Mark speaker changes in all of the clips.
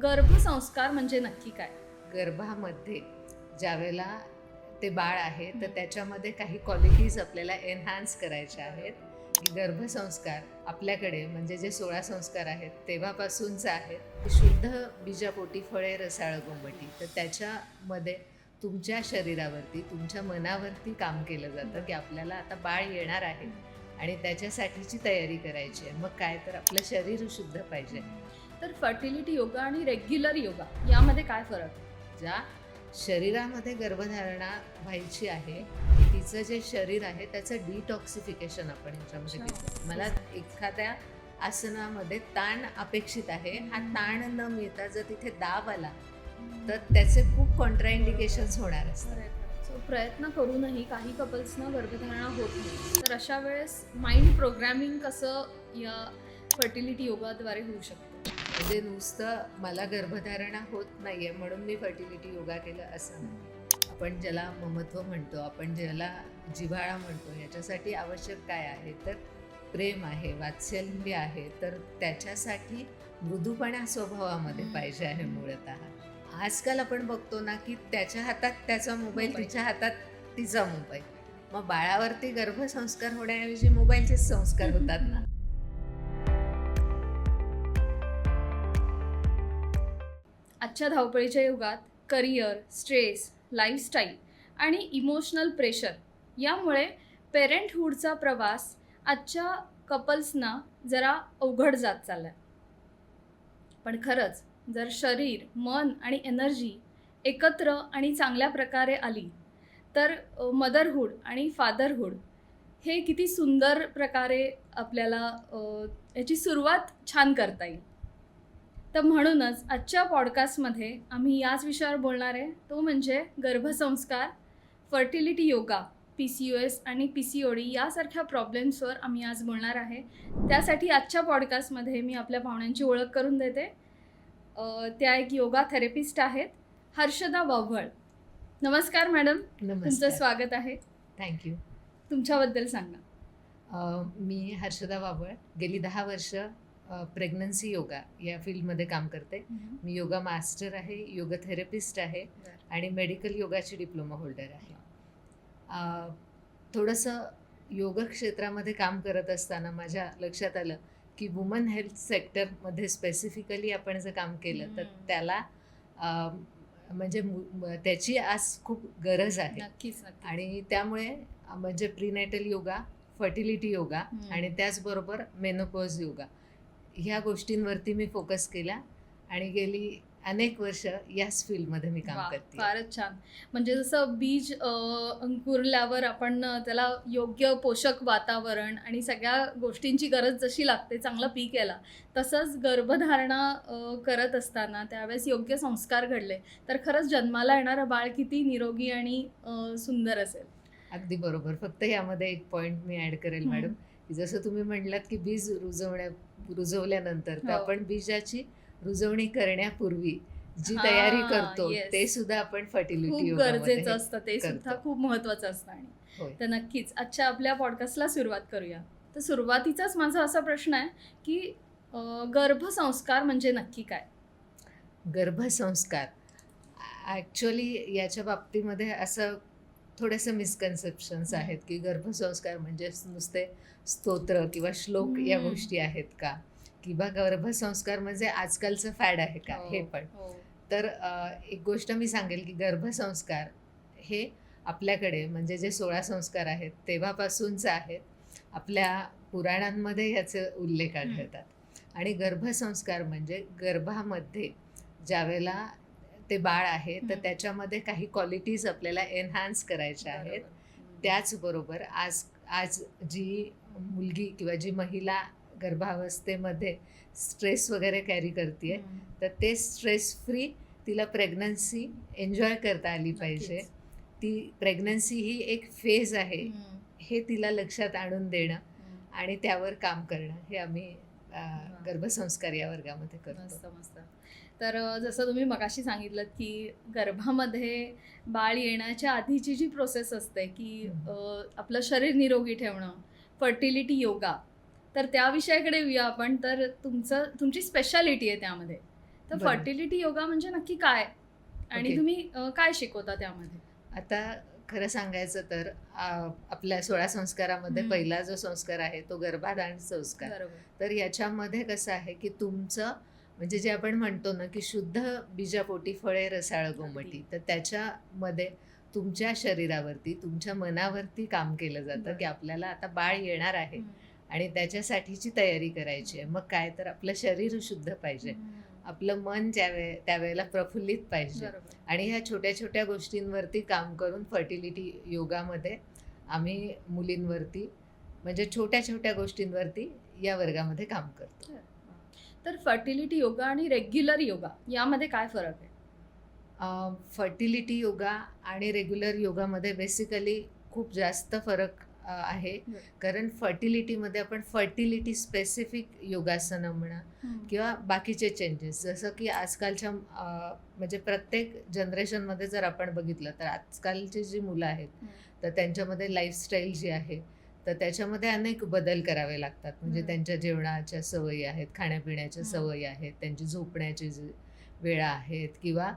Speaker 1: गर्भसंस्कार म्हणजे नक्की काय?
Speaker 2: गर्भामध्ये ज्यावेळेला ते बाळ आहे तर त्याच्यामध्ये काही क्वालिटीज आपल्याला एनहान्स करायच्या आहेत की गर्भसंस्कार आपल्याकडे म्हणजे जे 16 संस्कार आहेत तेव्हापासूनच आहेत. शुद्ध बीजापोटी फळे रसाळ गोंबटी, तर त्याच्यामध्ये तुमच्या शरीरावरती तुमच्या मनावरती काम केलं जातं की आपल्याला आता बाळ येणार आहे आणि त्याच्यासाठीची तयारी करायची आहे. मग काय तर आपलं शरीर शुद्ध पाहिजे.
Speaker 1: तर फर्टिलिटी योगा आणि रेग्युलर योगा यामध्ये काय फरक?
Speaker 2: ज्या शरीरामध्ये गर्भधारणा व्हायची आहे तिचं जे शरीर आहे त्याचं डिटॉक्सिफिकेशन आपण ह्याच्यामध्ये घेतो. मला एखाद्या आसनामध्ये ताण अपेक्षित आहे, हा ताण न मिळता जर तिथे दाब आला तर त्याचे खूप कॉन्ट्राइंडिकेशन्स होणार असतात.
Speaker 1: सो प्रयत्न करूनही काही कपल्सना गर्भधारणा होत नाही, तर अशा वेळेस माइंड प्रोग्रॅमिंग कसं या फर्टिलिटी योगाद्वारे होऊ शकतं?
Speaker 2: म्हणजे नुसतं मला गर्भधारणा होत नाहीये म्हणून मी फर्टिलिटी योगा केलं असं नाही. आपण ज्याला ममत्व म्हणतो, आपण ज्याला जिव्हाळा म्हणतो, याच्यासाठी आवश्यक काय आहे तर प्रेम आहे, वात्सल्य आहे, तर त्याच्यासाठी मृदूपणा स्वभावामध्ये पाहिजे आहे मूळतः. आजकाल आपण बघतो ना की त्याच्या हातात त्याचा मोबाईल, तिच्या हातात तिचा मोबाईल. मग बाळावरती गर्भसंस्कार होण्याऐवजी मोबाईलचेच संस्कार होतात ना.
Speaker 1: आजच्या धावपळीच्या युगात करिअर, स्ट्रेस, लाईफस्टाईल आणि इमोशनल प्रेशर यामुळे पेरेंटहूडचा प्रवास आजच्या कपल्सना जरा अवघड जात चालला आहे. पण खरंच जर शरीर, मन आणि एनर्जी एकत्र आणि चांगल्या प्रकारे आली तर मदरहूड आणि फादरहूड हे किती सुंदर प्रकारे आपल्याला याची सुरुवात छान करता येईल. तर म्हणूनच आजच्या पॉडकास्टमध्ये आम्ही याच विषयावर बोलणार आहे, तो म्हणजे गर्भसंस्कार, फर्टिलिटी योगा, PCOS आणि PCOD यासारख्या प्रॉब्लेम्सवर आम्ही आज बोलणार आहे. त्यासाठी आजच्या पॉडकास्टमध्ये मी आपल्या पाहुण्यांची ओळख करून देते. त्या एक योगा थेरपिस्ट आहेत, हर्षदा वाव्हळ. नमस्कार मॅडम. तुमचं स्वागत आहे.
Speaker 2: थँक्यू.
Speaker 1: तुमच्याबद्दल सांगा.
Speaker 2: मी हर्षदा वाव्हळ, गेली 10 वर्ष प्रेग्नन्सी योगा या फील्डमध्ये काम करते. मी योगा मास्टर आहे, योगा थेरपिस्ट आहे आणि मेडिकल योगाची डिप्लोमा होल्डर आहे. थोडंसं योग क्षेत्रामध्ये काम करत असताना माझ्या लक्षात आलं की वुमन हेल्थ सेक्टरमध्ये स्पेसिफिकली आपण जर काम केलं तर त्याला म्हणजे त्याची आज खूप गरज आहे.
Speaker 1: नक्कीच.
Speaker 2: आणि त्यामुळे म्हणजे प्रीनेटल योगा, फर्टिलिटी योगा आणि त्याचबरोबर मेनोपॉज योगा ह्या गोष्टींवरती मी फोकस केला आणि गेली अनेक वर्ष याच फील्डमध्ये मी काम करते.
Speaker 1: फारच छान. म्हणजे जसं बीज अंकुरल्यावर आपण त्याला योग्य पोषक वातावरण आणि सगळ्या गोष्टींची गरज जशी लागते चांगलं पीक यायला, तसंच गर्भधारणा करत असताना त्यावेळेस योग्य संस्कार घडले तर खरंच जन्माला येणारं बाळ किती निरोगी आणि सुंदर असेल.
Speaker 2: अगदी बरोबर. फक्त यामध्ये एक पॉईंट मी ॲड करेल मॅडम, की जसं तुम्ही म्हणलात की बीज रुजवल्यानंतर तर आपण बीजाची रुजवणी करण्यापूर्वी जी तयारी करतो ते सुद्धा आपण फर्टिलिटी योगा
Speaker 1: गरजेचं असतं, ते सुद्धा खूप महत्वाचं असतं. आणि तर नक्कीच आजच्या आपल्या पॉडकास्टला सुरुवात करूया. तर सुरुवातीचाच माझा असा प्रश्न आहे की गर्भसंस्कार म्हणजे नक्की काय?
Speaker 2: गर्भसंस्कार ॲक्च्युअली याच्या बाबतीमध्ये असं थोडेसे मिसकन्सेप्शन्स आहेत की गर्भसंस्कार म्हणजे नुसते स्तोत्र किंवा श्लोक या गोष्टी आहेत का, किंवा गर्भसंस्कार म्हणजे आजकालचं फॅड आहे का, हे पण. तर एक गोष्ट मी सांगेल की गर्भसंस्कार हे आपल्याकडे म्हणजे जे 16 संस्कार आहेत तेव्हापासूनच आहेत. आपल्या पुराणांमध्ये ह्याचे उल्लेख आढळतात. आणि गर्भसंस्कार म्हणजे गर्भामध्ये ज्यावेळेला ते बाळ आहे तर त्याच्यामध्ये काही क्वालिटीज आपल्याला एनहान्स करायच्या आहेत. त्याचबरोबर आज जी मुलगी किंवा जी महिला गर्भावस्थेमध्ये स्ट्रेस वगैरे कॅरी करते तर ते स्ट्रेस फ्री तिला प्रेग्नन्सी एन्जॉय करता आली पाहिजे. ती प्रेग्नन्सी ही एक फेज आहे हे तिला लक्षात आणून देणं आणि त्यावर काम करणं हे आम्ही गर्भसंस्कार या वर्गामध्ये करतो.
Speaker 1: मस्त. तर जसं तुम्ही मगाशी सांगितलं की गर्भामध्ये बाळ येण्याच्या आधीची जी प्रोसेस असते की आपलं शरीर निरोगी ठेवणं, फर्टिलिटी योगा, तर त्या विषयाकडे येऊया आपण. तर तुमची स्पेशालिटी आहे त्यामध्ये, तर
Speaker 2: बरोबर.
Speaker 1: फर्टिलिटी योगा म्हणजे नक्की काय आणि
Speaker 2: ओके.
Speaker 1: तुम्ही काय शिकवता त्यामध्ये?
Speaker 2: आता खरं सांगायचं तर आपल्या 16 संस्कारामध्ये
Speaker 1: हम्म.
Speaker 2: पहिला जो संस्कार आहे तो गर्भाधान संस्कार.
Speaker 1: बरोबर.
Speaker 2: तर याच्यामध्ये कसं आहे की तुमचं म्हणजे जे आपण म्हणतो ना की शुद्ध बीजापोटी फळे रसाळ गोमटी,
Speaker 1: अगदी.
Speaker 2: तर त्याच्यामध्ये तुमच्या शरीरावरती, तुमच्या मनावरती काम केलं जातं
Speaker 1: बरं.
Speaker 2: की आपल्याला आता बाळ येणार आहे
Speaker 1: हम्म.
Speaker 2: आणि त्याच्यासाठीची तयारी करायची आहे. मग काय तर आपलं शरीर शुद्ध पाहिजे,
Speaker 1: हम्म.
Speaker 2: आपलं मन त्यावेळेला प्रफुल्लित पाहिजे.
Speaker 1: बरोबर.
Speaker 2: आणि ह्या छोट्या छोट्या गोष्टींवरती काम करून फर्टिलिटी योगामध्ये आम्ही मुलींवरती म्हणजे छोट्या छोट्या गोष्टींवरती या वर्गामध्ये काम करतो.
Speaker 1: तर फर्टिलिटी योगा आणि रेग्युलर योगा यामध्ये काय फरक आहे?
Speaker 2: फर्टिलिटी योगा आणि रेग्युलर योगामध्ये बेसिकली खूप जास्त फरक आहे.
Speaker 1: बरं.
Speaker 2: कारण फर्टिलिटीमध्ये आपण फर्टिलिटी स्पेसिफिक योगासनं म्हणा किंवा बाकीचे चेंजेस, जसं की आजकालच्या म्हणजे प्रत्येक जनरेशनमध्ये जर आपण बघितलं तर आजकालची जी मुलं आहेत तर त्यांच्यामध्ये लाईफस्टाईल जी आहे तर त्याच्यामध्ये अनेक बदल करावे लागतात. म्हणजे
Speaker 1: हम्म.
Speaker 2: त्यांच्या जेवणाच्या सवयी आहेत, खाण्यापिण्याच्या
Speaker 1: हम्म.
Speaker 2: सवयी आहेत, त्यांची झोपण्याची वेळा आहेत किंवा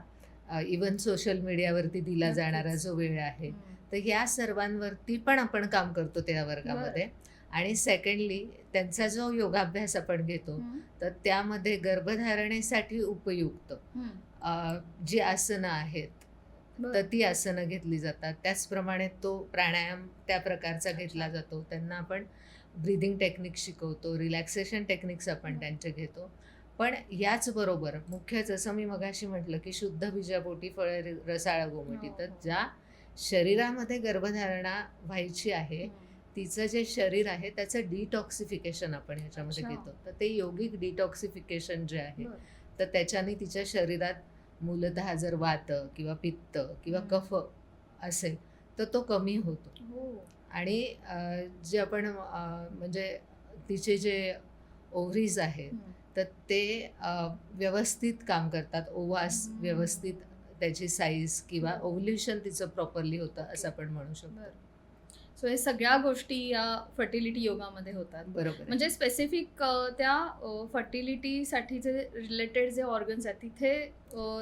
Speaker 2: इवन सोशल मीडियावरती दिला
Speaker 1: नक्कीच.
Speaker 2: जाणारा जो वेळ आहे,
Speaker 1: हम्म.
Speaker 2: तर ह्या सर्वांवरती पण आपण काम करतो त्या वर्गामध्ये. आणि सेकंडली त्यांचा जो योगाभ्यास आपण घेतो
Speaker 1: हम्म.
Speaker 2: तर त्यामध्ये गर्भधारणेसाठी उपयुक्त
Speaker 1: हम्म.
Speaker 2: जी आसनं आहेत
Speaker 1: बरं.
Speaker 2: तर ती आसनं घेतली जातात. त्याचप्रमाणे तो प्राणायाम त्या प्रकारचा घेतला जातो. त्यांना आपण ब्रीदिंग टेक्निक शिकवतो, रिलॅक्सेशन टेक्निक्स आपण त्यांचे घेतो. पण याचबरोबर मुख्य जसं मी मगाशी म्हटलं की शुद्ध बीजापोटी फळे रसाळ गोमटी,
Speaker 1: हो,
Speaker 2: तर
Speaker 1: हो.
Speaker 2: ज्या शरीरामध्ये गर्भधारणा व्हायची आहे
Speaker 1: हम्म.
Speaker 2: तिचं जे शरीर आहे त्याचं डिटॉक्सिफिकेशन आपण ह्याच्यामध्ये
Speaker 1: अच्छा.
Speaker 2: घेतो. तर ते योगिक डिटॉक्सिफिकेशन जे आहे
Speaker 1: बरं.
Speaker 2: तर त्याच्याने तिच्या शरीरात मूलतः जर वात किंवा पित्त किंवा कफ असेल तर तो कमी होतो.
Speaker 1: हो.
Speaker 2: आणि जे आपण म्हणजे तिचे जे ओव्हरीज आहेत
Speaker 1: हम्म.
Speaker 2: तर ते व्यवस्थित काम करतात. ओवास
Speaker 1: हम्म.
Speaker 2: व्यवस्थित त्याची साईज किंवा
Speaker 1: बरोबर.
Speaker 2: ओव्ह्युलेशन तिचं प्रॉपरली होतं असं आपण म्हणू शकतो.
Speaker 1: बरं. सो हे सगळ्या गोष्टी या फर्टिलिटी योगामध्ये होतात.
Speaker 2: बरोबर आहे.
Speaker 1: म्हणजे स्पेसिफिक त्या फर्टिलिटीसाठीचे रिलेटेड जे ऑर्गन्स आहेत तिथे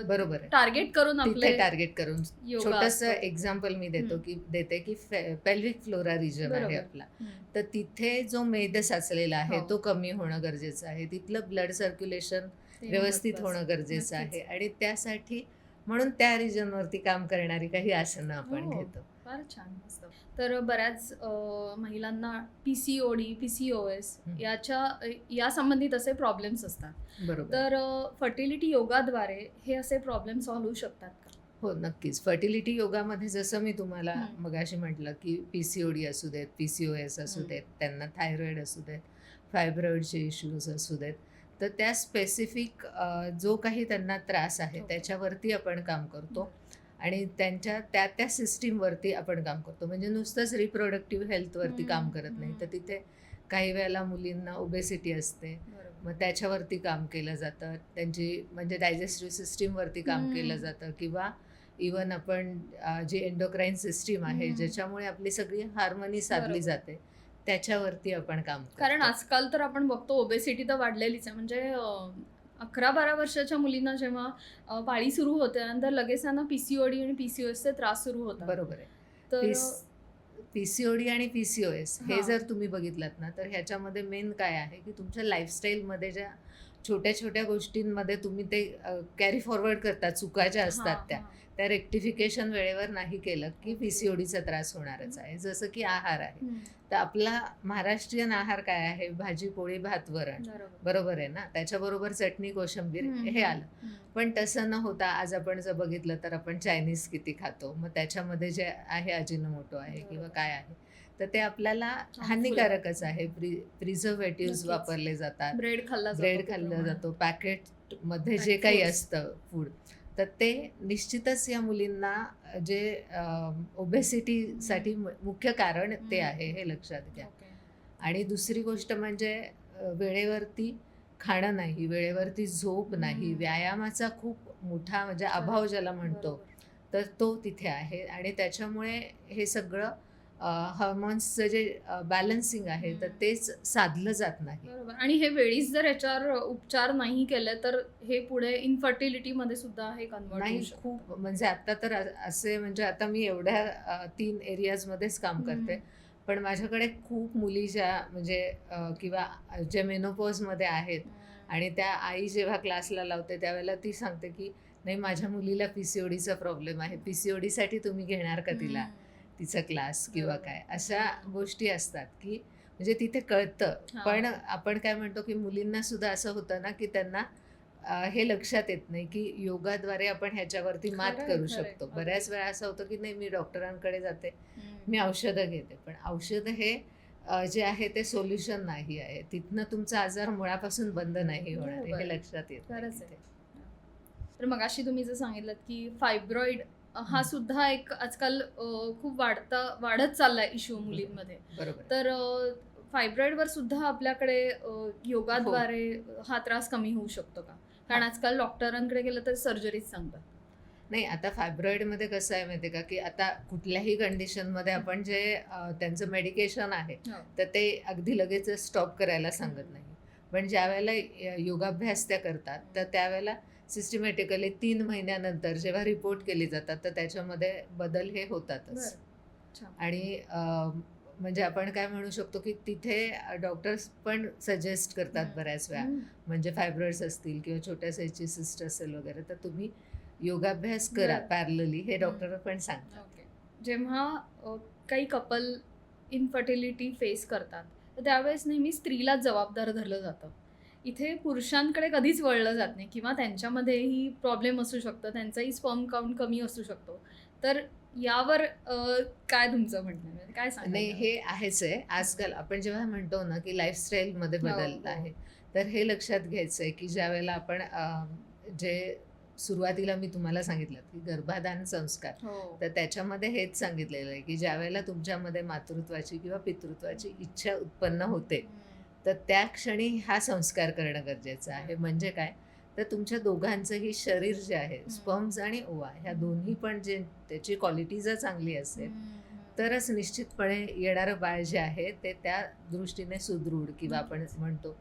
Speaker 2: बरोबर आहे.
Speaker 1: टार्गेट करून आपले
Speaker 2: तिथे टार्गेट करून
Speaker 1: योगा
Speaker 2: छोटंसं
Speaker 1: असतो.
Speaker 2: एक्झाम्पल मी देतो
Speaker 1: हम्म.
Speaker 2: की देते की पेल्विक फ्लोरा रिजन आहे
Speaker 1: बरोबर.
Speaker 2: आपला.
Speaker 1: हम्म.
Speaker 2: तर तिथे जो मेद साचलेला आहे
Speaker 1: हो.
Speaker 2: तो कमी होणं गरजेचं आहे. तिथलं ब्लड सर्क्युलेशन
Speaker 1: ते
Speaker 2: व्यवस्थित
Speaker 1: महत्त्वाचं.
Speaker 2: होणं गरजेचं
Speaker 1: नक्कीच.
Speaker 2: आहे. आणि त्यासाठी म्हणून त्या रिजनवरती काम करणारी काही आसनं आपण
Speaker 1: हो.
Speaker 2: घेतो.
Speaker 1: फार छान, मस्त. तर बऱ्याच महिलांना PCOD, PCOS या संबंधित असे प्रॉब्लेम्स असतात.
Speaker 2: बरोबर.
Speaker 1: तर फर्टिलिटी योगाद्वारे हे असे प्रॉब्लेम सॉल्व्ह होऊ शकतात का?
Speaker 2: हो, नक्कीच. फर्टिलिटी योगामध्ये जसं मी तुम्हाला
Speaker 1: हम्म.
Speaker 2: मगाशी म्हटलं की PCOD असू देत, PCOS असू देत, त्यांना थायरॉइड असू देत, फायब्रॉइडचे इश्यूज असू देत, तर त्या स्पेसिफिक जो काही त्यांना त्रास आहे
Speaker 1: ओके.
Speaker 2: त्याच्यावरती आपण काम करतो. आणि त्यांच्या त्या सिस्टीमवरती आपण काम करतो. म्हणजे नुसतंच रिप्रोडक्टिव्ह हेल्थवरती काम करत नाही, तर तिथे काही वेळेला मुलींना ओबेसिटी असते,
Speaker 1: बरोबर.
Speaker 2: मग त्याच्यावरती काम केलं जातं. त्यांची म्हणजे डायजेस्टिव्ह सिस्टीमवरती काम केलं जातं किंवा इवन आपण जी एंडोक्राईन सिस्टीम आहे ज्याच्यामुळे आपली सगळी हार्मनी साधली
Speaker 1: बरोबर.
Speaker 2: जाते त्याच्यावरती आपण काम करतो.
Speaker 1: कारण आजकाल तर आपण बघतो ओबेसिटी तर वाढलेलीच आहे. म्हणजे 11-12 वर्षाच्या मुलींना जेव्हा पाळी सुरू होते नंतर लगेच त्यांना PCOD आणि PCOS चे त्रास सुरू होतात.
Speaker 2: बरोबर आहे.
Speaker 1: तर
Speaker 2: PCOD आणि PCOS हे
Speaker 1: हां.
Speaker 2: जर तुम्ही बघितलात ना तर ह्याच्यामध्ये मेन काय आहे की तुमच्या लाईफस्टाईलमध्ये ज्या छोट्या छोट्या गोष्टींमध्ये तुम्ही ते कॅरी फॉरवर्ड करता, चुका ज्या असतात त्या रेक्टिफिकेशन वेळेवर नाही केलं की PCODचा त्रास होणारच आहे. जसं की आहार आहे, तर आपला महाराष्ट्रीयन आहार काय आहे? भाजी पोळी भात वरण, बरोबर आहे ना? त्याच्याबरोबर चटणी कोशिंबीर हे आलं. पण तसं न होता आज आपण जर बघितलं तर आपण चायनीज किती खातो, मग त्याच्यामध्ये जे आहे अजिनोमोटो आहे किंवा काय आहे तर ते आपल्याला हानिकारकच आहे. प्रिझर्वेटिव्ह वापरले जातात,
Speaker 1: ब्रेड खाल्लं
Speaker 2: जातो, पॅकेटमध्ये जे काही असतं फूड, तर ते निश्चितच या मुलींना जे ओबेसिटीसाठी मुख्य कारण ते आहे, हे लक्षात घ्या. आणि दुसरी गोष्ट म्हणजे वेळेवरती खाणं नाही, वेळेवरती झोप नाही, व्यायामाचा खूप मोठा म्हणजे अभाव ज्याला म्हणतो तर तो तिथे आहे. आणि त्याच्यामुळे हे सगळं हार्मोन्सचं जे बॅलन्सिंग आहे तर तेच साधलं जात नाही.
Speaker 1: बरोबर. आणि हे वेळीच जर याच्यावर उपचार नाही केले तर हे पुढे इन्फर्टिलिटीमध्ये सुद्धा हे कन्वर्ट
Speaker 2: नाही
Speaker 1: होऊ शकतं.
Speaker 2: खूप म्हणजे आता तर असे म्हणजे आता मी एवढ्या 3 एरियाजमध्येच काम करते. पण माझ्याकडे खूप मुली ज्या म्हणजे किंवा जे मेनोपॉजमध्ये आहेत आणि त्या आई जेव्हा क्लासला लावते त्यावेळेला ती सांगते की नाही माझ्या मुलीला पीसीओडीचा प्रॉब्लेम आहे. पीसीओडीसाठी तुम्ही घेणार का तिला तिचा क्लास किंवा
Speaker 1: बरोबर.
Speaker 2: काय अशा गोष्टी असतात की म्हणजे तिथे कळतं.
Speaker 1: हां.
Speaker 2: पण आपण काय म्हणतो की मुलींना सुद्धा असं होतं ना की त्यांना हे लक्षात येत नाही की योगाद्वारे आपण ह्याच्यावरती मात
Speaker 1: खरंय,
Speaker 2: करू
Speaker 1: खरंय.
Speaker 2: शकतो.
Speaker 1: अगदी.
Speaker 2: बऱ्याच वेळा असं होतं की नाही मी डॉक्टरांकडे जाते,
Speaker 1: हम्म.
Speaker 2: मी औषधं घेते. पण औषधं हे जे आहे ते सोल्युशन नाही आहे. तिथनं तुमचा आजार मुळापासून बंद नाही होणार
Speaker 1: बरोबर.
Speaker 2: हे लक्षात येत नाही
Speaker 1: खरंच आहे.
Speaker 2: तिथे.
Speaker 1: तर मगाशी तुम्ही जर सांगितलं की फायब्रॉइड हा सुद्धा एक आजकाल खूप वाढत चाललाय इश्यू मुलींमध्ये.
Speaker 2: बरोबर.
Speaker 1: तर फायब्रॉइडवर सुद्धा आपल्याकडे योगाद्वारे हा त्रास कमी होऊ शकतो का? कारण आजकाल डॉक्टरांकडे गेलं तर सर्जरीच सांगतात.
Speaker 2: नाही आता फायब्रॉइडमध्ये कसं आहे माहिती आहे का की आता कुठल्याही कंडिशनमध्ये आपण जे त्यांचं मेडिकेशन आहे
Speaker 1: हो.
Speaker 2: तर ते अगदी लगेच स्टॉप करायला सांगत नाही. पण ज्या वेळेला योगाभ्यास त्या करतात तर त्यावेळेला सिस्टमॅटिकली 3 महिन्यानंतर जेव्हा रिपोर्ट केली जातात तर त्याच्यामध्ये बदल हे होतातच.
Speaker 1: बरं. छान.
Speaker 2: आणि म्हणजे आपण काय म्हणू शकतो की तिथे डॉक्टर्स पण सजेस्ट करतात बऱ्याच वेळा. म्हणजे फायब्रॉइड्स असतील किंवा छोट्या साईजची सिस्ट असेल वगैरे तर तुम्ही योगाभ्यास करा
Speaker 1: बरं.
Speaker 2: पॅरलली हे डॉक्टर पण सांगतात.
Speaker 1: ओके. जेव्हा काही कपल इन्फर्टिलिटी फेस करतात तर त्यावेळेस नेहमी स्त्रीलाच जबाबदार धरलं जातं. इथे पुरुषांकडे कधीच वळलं जात नाही किंवा त्यांच्यामध्येही प्रॉब्लेम असू शकतं, त्यांचाही स्पर्म काउंट कमी असू शकतो. तर यावर काय तुमचं म्हणणं आहे? म्हणजे काय सांगाल
Speaker 2: नाही
Speaker 1: यावर?
Speaker 2: हे आहेच आहे. आजकाल आपण जेव्हा म्हणतो ना की लाईफस्टाईलमध्ये
Speaker 1: हो,
Speaker 2: बदल
Speaker 1: हो.
Speaker 2: आहे तर हे लक्षात घ्यायचं आहे की ज्या वेळेला आपण जे सुरुवातीला मी तुम्हाला सांगितलं की गर्भाधान संस्कार
Speaker 1: हो.
Speaker 2: तर त्याच्यामध्ये हेच सांगितलेलं आहे की ज्यावेळेला तुमच्यामध्ये मातृत्वाची किंवा पितृत्वाची इच्छा उत्पन्न होते तर त्या क्षणी हा संस्कार करणं गरजेचं आहे. म्हणजे काय तर तुमच्या दोघांचंही शरीर जे आहे स्पर्म्स आणि ओवा ह्या दोन्ही पण जे त्याची क्वालिटी जर चांगली असेल तरच निश्चितपणे येणारं बाळ जे आहे ते त्या दृष्टीने सुदृढ किंवा आपण म्हणतो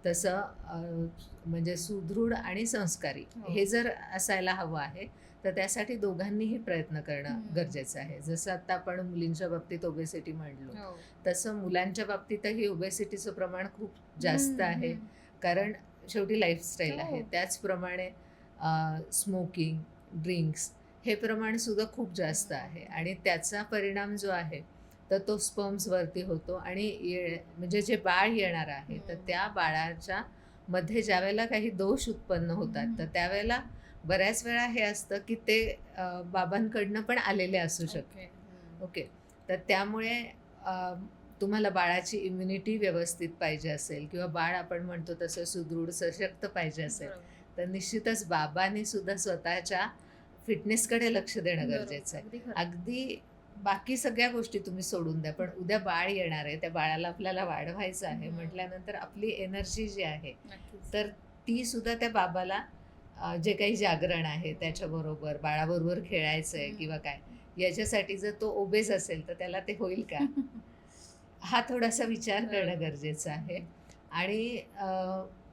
Speaker 2: तसं म्हणजे सुदृढ आणि संस्कारी
Speaker 1: हो.
Speaker 2: हे जर असायला हवं आहे तर त्यासाठी दोघांनीही प्रयत्न करणं गरजेचं आहे. जसं आता आपण मुलींच्या बाबतीत ओबेसिटी म्हणलो
Speaker 1: हो.
Speaker 2: तसं मुलांच्या बाबतीतही ओबेसिटीचं प्रमाण खूप जास्त आहे. कारण शेवटी लाईफस्टाईल आहे.
Speaker 1: हो.
Speaker 2: त्याचप्रमाणे स्मोकिंग, ड्रिंक्स हे प्रमाण सुद्धा खूप जास्त आहे आणि त्याचा परिणाम जो आहे तर तो स्पर्म्सवरती होतो आणि म्हणजे जे बाळ येणार आहे तर त्या बाळाच्या मध्ये ज्यावेळेला काही दोष उत्पन्न होतात तर त्यावेळेला बऱ्याच वेळा हे असतं की ते बाबांकडनं पण आलेले असू शकते. ओके. तर त्यामुळे तुम्हाला बाळाची इम्युनिटी व्यवस्थित पाहिजे असेल किंवा बाळ आपण म्हणतो तसं सुदृढ सशक्त पाहिजे असेल तर निश्चितच बाबांनी सुद्धा स्वतःच्या फिटनेसकडे लक्ष देणं गरजेचं आहे. अगदी बाकी सगळ्या गोष्टी तुम्ही सोडून द्या पण उद्या बाळ येणार आहे त्या बाळाला आपल्याला वाढवायचं आहे म्हटल्यानंतर आपली एनर्जी जी आहे तर ती सुद्धा त्या बाबाला जे काही जागरण आहे त्याच्याबरोबर बाळाबरोबर खेळायचं आहे किंवा काय याच्यासाठी जर तो ओबेस असेल तर त्याला ते होईल का हा थोडासा विचार करणं गरजेचं आहे. आणि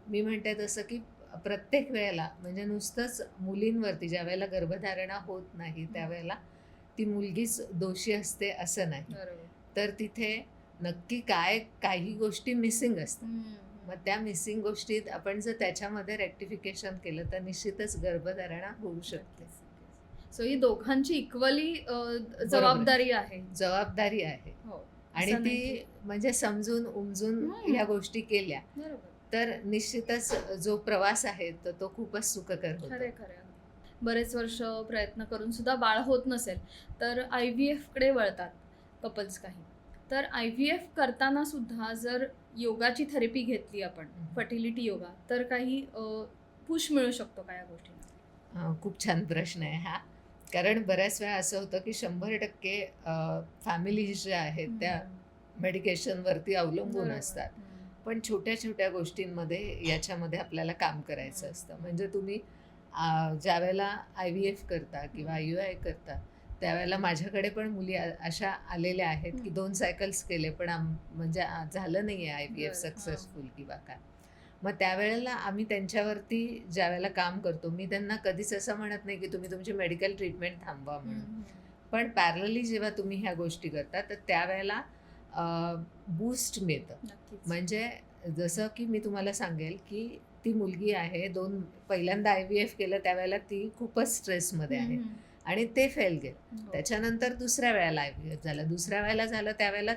Speaker 2: मी म्हणते तसं की प्रत्येक वेळेला म्हणजे नुसतंच मुलींवरती ज्या वेळेला गर्भधारणा होत नाही त्यावेळेला ती मुलगीच दोषी असते असं नाही. तर तिथे नक्की काही गोष्टी मिसिंग असतात. मग त्या मिसिंग गोष्टीत आपण जर त्याच्यामध्ये रेक्टिफिकेशन केलं तर निश्चितच गर्भधारणा होऊ शकते.
Speaker 1: सो ही दोघांची इक्वली जबाबदारी आहे.
Speaker 2: जबाबदारी आहे
Speaker 1: हो.
Speaker 2: आणि
Speaker 1: असं नाही
Speaker 2: ती म्हणजे समजून उमजून ह्या गोष्टी केल्या तर निश्चितच जो प्रवास आहे तर तो खूपच सुखकर होतो.
Speaker 1: खरे खरे. बरेच वर्ष प्रयत्न करून सुद्धा बाळ होत नसेल तर IVF कडे वळतात कपल्स काही. तर IVF करताना सुद्धा जर योगाची थेरपी घेतली आपण फर्टिलिटी योगा तर काही पुश मिळू शकतो का या गोष्टींना?
Speaker 2: खूप छान प्रश्न आहे हा. कारण बऱ्याच वेळा असं होतं की 100% फॅमिलीज ज्या आहेत त्या मेडिकेशनवरती अवलंबून असतात. पण छोट्या छोट्या गोष्टींमध्ये याच्यामध्ये आपल्याला काम करायचं असतं. म्हणजे तुम्ही ज्या वेळेला IVF करता किंवा IUI करता त्यावेळेला माझ्याकडे पण मुली अशा आलेल्या आहेत की 2 सायकल्स केले पण म्हणजे झालं नाही आहे IVF
Speaker 1: बरं,
Speaker 2: सक्सेसफुल किंवा काय. मग त्यावेळेला आम्ही त्यांच्यावरती ज्यावेळेला काम करतो, मी त्यांना कधीच असं म्हणत नाही की तुम्ही तुमची मेडिकल ट्रीटमेंट थांबवा म्हणून. पण पॅरलली जेव्हा तुम्ही ह्या गोष्टी करता तर त्यावेळेला बूस्ट मिळतं.
Speaker 1: नक्कीच.
Speaker 2: म्हणजे जसं की मी तुम्हाला सांगेल की ती मुलगी आहे पहिल्यांदा IVF केलं त्यावेळेला ती खूपच स्ट्रेसमध्ये आहे आणि ते फेल गेलं.
Speaker 1: हो.
Speaker 2: त्याच्यानंतर दुसऱ्या वेळेला IVF झालं. दुसऱ्या वेळेला झालं त्यावेळेला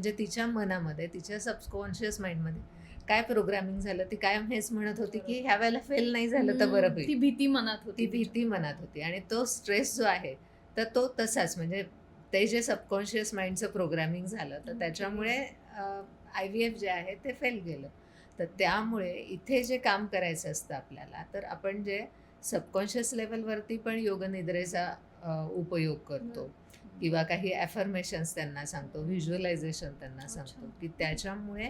Speaker 2: तिच्या मनामध्ये, तिच्या सबकॉन्शियस माइंडमध्ये काय प्रोग्रामिंग झालं, ती कायम हेच म्हणत होती की ह्या वेळेला फेल नाही झालं तर बरं होईल.
Speaker 1: ती भीती मनात होती.
Speaker 2: ती भीती मनात होती आणि तो स्ट्रेस जो आहे तर तो तसाच, म्हणजे ते जे सबकॉन्शियस माइंडचं प्रोग्रामिंग झालं तर त्याच्यामुळे IVF जे आहे ते फेल गेलं. तर त्यामुळे इथे जे काम करायचं असतं आपल्याला, तर आपण जे सबकॉन्शियस लेवलवरती पण योगनिद्रेचा उपयोग करतो किंवा काही ॲफर्मेशन्स त्यांना सांगतो, व्हिज्युअलायझेशन त्यांना सांगतो की त्याच्यामुळे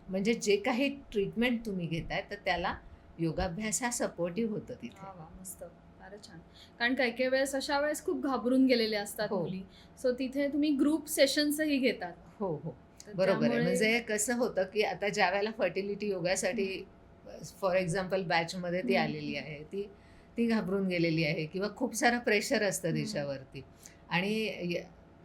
Speaker 2: म्हणजे जे काही ट्रीटमेंट तुम्ही घेताय तर त्याला योगाभ्यास हा सपोर्टिव्ह होतो तिथे.
Speaker 1: वा वा, मस्त, फारच छान. कारण काही वेळेस अशा वेळेस खूप घाबरून गेलेले असतात
Speaker 2: हो.
Speaker 1: मुली, सो तिथे तुम्ही ग्रुप सेशन्सही घेतात.
Speaker 2: हो हो
Speaker 1: तर
Speaker 2: बरोबर आहे.
Speaker 1: त्यामुळे-
Speaker 2: म्हणजे कसं होतं की आता ज्या वेळेला फर्टिलिटी योगासाठी फॉर एक्झाम्पल बॅचमध्ये ती आलेली आहे, ती घाबरून गेलेली आहे किंवा खूप सारं प्रेशर असतं तिच्यावरती. आणि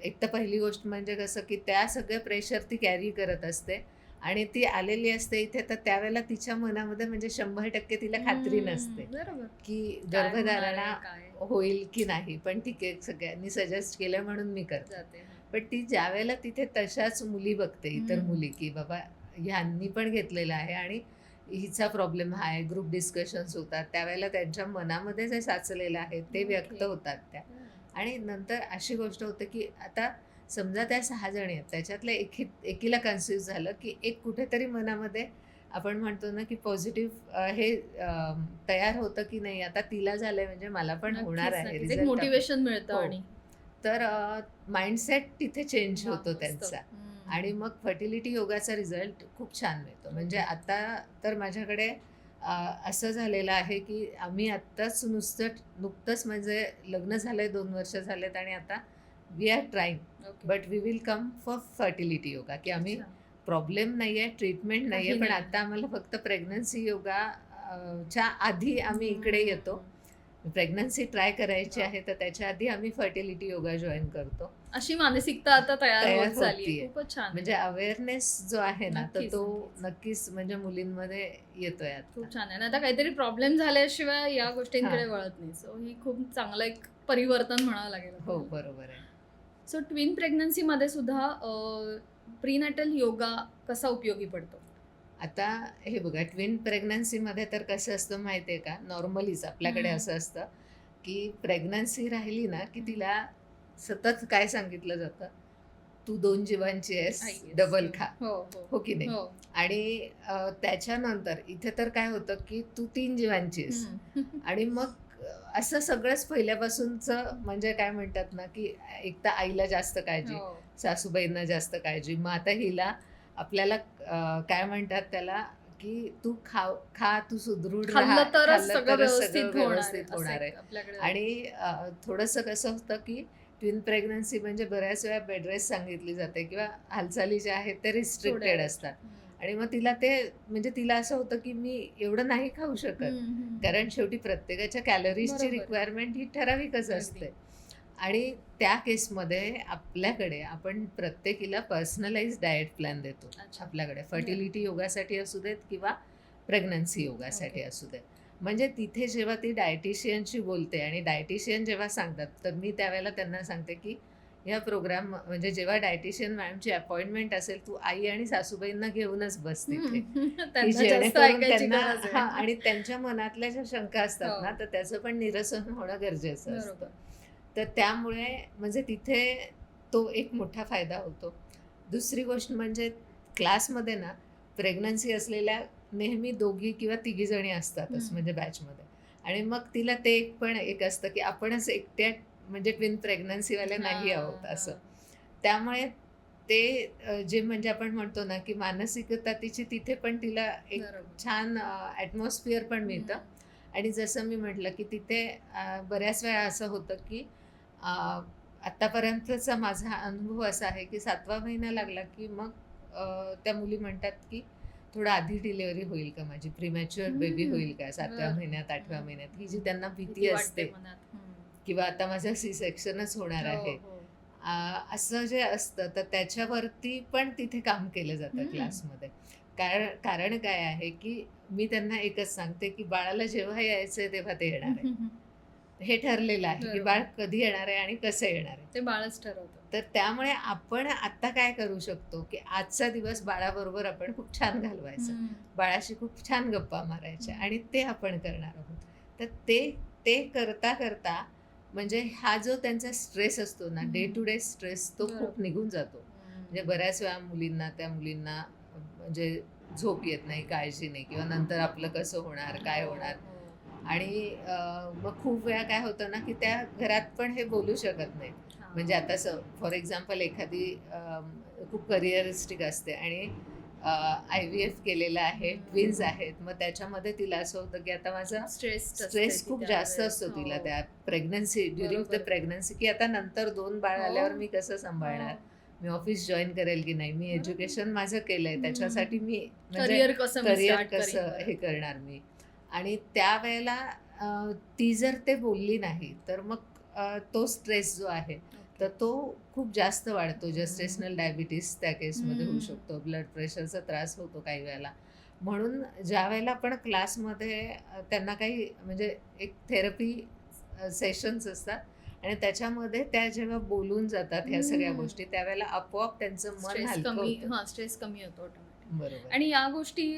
Speaker 2: एक तर पहिली गोष्ट म्हणजे कसं की त्या सगळं प्रेशर ती कॅरी करत असते आणि ती आलेली असते इथे, तर त्यावेळेला तिच्या मनामध्ये म्हणजे 100% तिला खात्री नसते
Speaker 1: बरोबर.
Speaker 2: की
Speaker 1: काय होणार
Speaker 2: गर्भधारणा
Speaker 1: आहे, काय
Speaker 2: होईल की नाही. पण ठीक आहे, सगळ्यांनी सजेस्ट केलं म्हणून मी करते.
Speaker 1: जाते.
Speaker 2: पण ती ज्यावेळेला तिथे तशाच मुली बघते, इतर
Speaker 1: हम्म.
Speaker 2: मुली, की बाबा ह्यांनी पण घेतलेलं आहे आणि हिचा प्रॉब्लेम हा आहे, ग्रुप डिस्कशन्स होतात, त्यावेळेला त्यांच्या मनामध्ये जे साचलेलं आहे ते व्यक्त
Speaker 1: Okay.
Speaker 2: होतात त्या. आणि नंतर अशी गोष्ट होते की आता समजा त्या 6 जणी आहेत, त्याच्यातल्या एकीला कन्फ्यूज झालं की एक कुठेतरी मनामध्ये आपण म्हणतो ना की पॉझिटिव्ह हे तयार होतं की नाही आता तिला झालंय म्हणजे मला पण होणार आहे.
Speaker 1: एक
Speaker 2: result
Speaker 1: मोटिवेशन मिळतं.
Speaker 2: हो.
Speaker 1: आणि
Speaker 2: तर माइंडसेट तिथे चेंज
Speaker 1: वा,
Speaker 2: होतो
Speaker 1: मस्त.
Speaker 2: त्यांचा.
Speaker 1: हम्म.
Speaker 2: आणि मग फर्टिलिटी योगाचा रिझल्ट खूप छान मिळतो. म्हणजे आता तर माझ्याकडे असं झालेलं आहे की आम्ही आत्ताच नुकतंच म्हणजे लग्न झालंय, 2 वर्ष झालेत आणि आता we are trying
Speaker 1: Okay.
Speaker 2: But we will come for fertility yoga, की आम्ही
Speaker 1: अच्छा.
Speaker 2: प्रॉब्लेम नाही आहे, ट्रीटमेंट नाही आहे,
Speaker 1: काही
Speaker 2: पण
Speaker 1: नाही.
Speaker 2: आता आम्हाला फक्त प्रेग्नन्सी योगा च्या आधी आम्ही इकडे येतो. प्रेग्नन्सी ट्राय करायची
Speaker 1: वा.
Speaker 2: आहे तर त्याच्या आधी आम्ही फर्टिलिटी योगा जॉईन करतो.
Speaker 1: अशी मानसिकता आता तयार
Speaker 2: तयार
Speaker 1: होत चालली.
Speaker 2: होतीये.
Speaker 1: खूपच छान.
Speaker 2: म्हणजे अवेअरनेस जो आहे ना तर
Speaker 1: नक्कीच,
Speaker 2: तो
Speaker 1: नक्कीच.
Speaker 2: नक्कीच म्हणजे मुलींमध्ये येतोय आता.
Speaker 1: खूप छान आहे. आणि आता काहीतरी प्रॉब्लेम झाल्याशिवाय या गोष्टींकडे वळत नाही. सो ही खूप चांगलं एक परिवर्तन म्हणावं लागेल.
Speaker 2: हो बरोबर आहे.
Speaker 1: सो ट्विन प्रेग्नन्सीमध्ये सुद्धा प्रीनॅटल योगा कसा उपयोगी पडतो?
Speaker 2: आता हे बघा, ट्विन प्रेग्नन्सीमध्ये तर कसं असतं माहिती आहे का, नॉर्मलीच आपल्याकडे असं असतं की प्रेग्नन्सी राहिली ना की तिला सतत काय सांगितलं जातं, तू 2 जीवांची आहेस,
Speaker 1: आई आहेस.
Speaker 2: डबल खा,
Speaker 1: हो हो
Speaker 2: हो की नाही.
Speaker 1: हो.
Speaker 2: आणि त्याच्यानंतर इथे तर काय होतं की तू 3 जीवांची आहेस. आणि मग असं सगळंच पहिल्यापासूनचं म्हणजे काय म्हणतात ना की एक तर आईला जास्त काळजी,
Speaker 1: हो.
Speaker 2: सासूबाईंना जास्त काळजी, मग आता हिला आपल्याला काय म्हणतात त्याला की तू खा, तू सुदृढ राहा,
Speaker 1: खाल्लं तरच
Speaker 2: खाल्लं
Speaker 1: सगळं
Speaker 2: तरच
Speaker 1: व्यवस्थित
Speaker 2: सगळं व्यवस्थित
Speaker 1: होणार
Speaker 2: होणार आहे.
Speaker 1: आपल्याकडे.
Speaker 2: आणि थोडंसं कसं होतं की ट्विन प्रेग्नन्सी म्हणजे बऱ्याच वेळा बेड रेस्ट सांगितली जाते किंवा हालचाली ज्या आहेत ते रिस्ट्रिक्टेड
Speaker 1: थोड्या.
Speaker 2: असतात. आणि मग तिला असं होतं की मी एवढं नाही खाऊ शकत, कारण शेवटी प्रत्येकाच्या कॅलरीजची
Speaker 1: बरोबर.
Speaker 2: रिक्वायरमेंट ही ठराविकच
Speaker 1: अगदी.
Speaker 2: असते. आणि त्या केसमध्ये आपल्याकडे आपण प्रत्येकीला पर्सनलाइज डाएट प्लॅन देतो.
Speaker 1: अच्छा.
Speaker 2: आपल्याकडे फर्टिलिटी योगासाठी असू देत किंवा प्रेग्नन्सी योगासाठी
Speaker 1: Okay.
Speaker 2: असू देत. म्हणजे तिथे जेव्हा ती डायटिशियनशी बोलते आणि डायटिशियन जेव्हा सांगतात तर मी त्यावेळेला त्यांना सांगते की ह्या प्रोग्राम म्हणजे जेव्हा डायटिशियन मॅमची अपॉइंटमेंट असेल, तू आई आणि सासूबाईंना घेऊनच बस तिथे, की
Speaker 1: त्यांना जास्त
Speaker 2: जेणेकरून
Speaker 1: ऐकायची
Speaker 2: त्यांना
Speaker 1: गरज आहे.
Speaker 2: आणि त्यांच्या मनातल्या ज्या शंका असतात
Speaker 1: हो.
Speaker 2: ना तर त्याचं पण निरसन होणं गरजेचं असतं.
Speaker 1: बरोबर.
Speaker 2: तर त्यामुळे म्हणजे तिथे तो एक मोठा फायदा होतो. दुसरी गोष्ट म्हणजे क्लासमध्ये ना प्रेग्नन्सी असलेल्या नेहमी 2 किंवा 3 जणी असतातच म्हणजे बॅचमध्ये. आणि मग तिला ते एक असतं की आपणच एकट्या म्हणजे ट्विन प्रेग्नन्सीवाल्या नाही आहोत असं. त्यामुळे ते जे म्हणजे आपण म्हणतो ना की मानसिकता तिची तिथे पण तिला एक
Speaker 1: बरोबर.
Speaker 2: छान ॲटमॉस्फिअर पण मिळतं. आणि जसं मी म्हटलं की तिथे बऱ्याच वेळा असं होतं की आत्तापर्यंतचा माझा अनुभव असा आहे की 7वा महिना लागला की मग त्या मुली म्हणतात की थोडं आधी डिलिव्हरी होईल का, माझी प्रीमॅच्युअर बेबी होईल का 7व्या
Speaker 1: बरं.
Speaker 2: महिन्यात 8व्या महिन्यात, ही जी त्यांना भीती
Speaker 1: भीती वाटते
Speaker 2: असते
Speaker 1: मनात.
Speaker 2: किंवा आता माझं सी सेक्शनच होणार
Speaker 1: हो,
Speaker 2: आहे,
Speaker 1: हो.
Speaker 2: असं जे असतं तर त्याच्यावरती पण तिथे काम केलं जातं
Speaker 1: हम्म.
Speaker 2: क्लासमध्ये. कारण काय आहे की मी त्यांना एकच सांगते की बाळाला जेव्हा यायचंय तेव्हा ते येणार आहे. हे ठरलेलं आहे की
Speaker 1: बरोबर.
Speaker 2: बाळ कधी येणार आहे आणि कसं येणार आहे.
Speaker 1: ते बाळच ठरवतं.
Speaker 2: तर त्यामुळे आपण आता काय करू शकतो की आजचा दिवस बाळाबरोबर आपण खूप छान घालवायचा, बाळाशी खूप छान गप्पा मारायच्या आणि ते आपण करणार आहोत. तर ते करता करता म्हणजे हा जो त्यांचा स्ट्रेस असतो ना, डे टू डे स्ट्रेस, तो खूप
Speaker 1: बरोबर.
Speaker 2: निघून जातो. म्हणजे बऱ्याच वेळा त्या मुलींना म्हणजे झोप येत नाही, काळजी नाही, किंवा नंतर आपलं कसं होणार, काय होणार. आणि मग खूप वेळा काय होतं ना की त्या घरात पण हे बोलू शकत नाही. म्हणजे आता फॉर एक्झाम्पल एखादी खूप करिअरिस्टिक असते आणि IVF केलेलं आहे, ट्विन्स आहेत, मग त्याच्यामध्ये तिला असं होतं की आता माझा स्ट्रेस खूप जास्त असतो तिला त्या प्रेग्नन्सी, ड्युरिंग द
Speaker 1: बरोबर.
Speaker 2: प्रेग्नन्सी, की आता नंतर 2 बाळ
Speaker 1: हो.
Speaker 2: आल्यावर मी कसं सांभाळणार, मी ऑफिस जॉईन करेल की नाही, मी
Speaker 1: बरोबर.
Speaker 2: एज्युकेशन माझं केलंय, त्याच्यासाठी मी म्हणजे
Speaker 1: करिअर कसं मी
Speaker 2: करिअर
Speaker 1: start करीन
Speaker 2: कसं
Speaker 1: बरं.
Speaker 2: हे करणार मी. आणि त्यावेळेला ती जर ते बोलली नाही तर मग तो स्ट्रेस जो आहे तर तो खूप जास्त वाढतो. जेस्टेशनल डायबिटीस त्या केसमध्ये होऊ शकतो, ब्लड प्रेशरचा त्रास होतो काही वेळेला. म्हणून ज्या वेळेला आपण क्लासमध्ये त्यांना काही म्हणजे एक थेरपी सेशन्स असतात आणि त्याच्यामध्ये त्या जेव्हा बोलून जातात ह्या सगळ्या गोष्टी, त्यावेळेला आपोआप त्यांचं मन
Speaker 1: स्ट्रेस
Speaker 2: हलकं
Speaker 1: कमी
Speaker 2: होतं.
Speaker 1: स्ट्रेस कमी होतो ऑटोमॅटिक.
Speaker 2: बरोबर.
Speaker 1: आणि या गोष्टी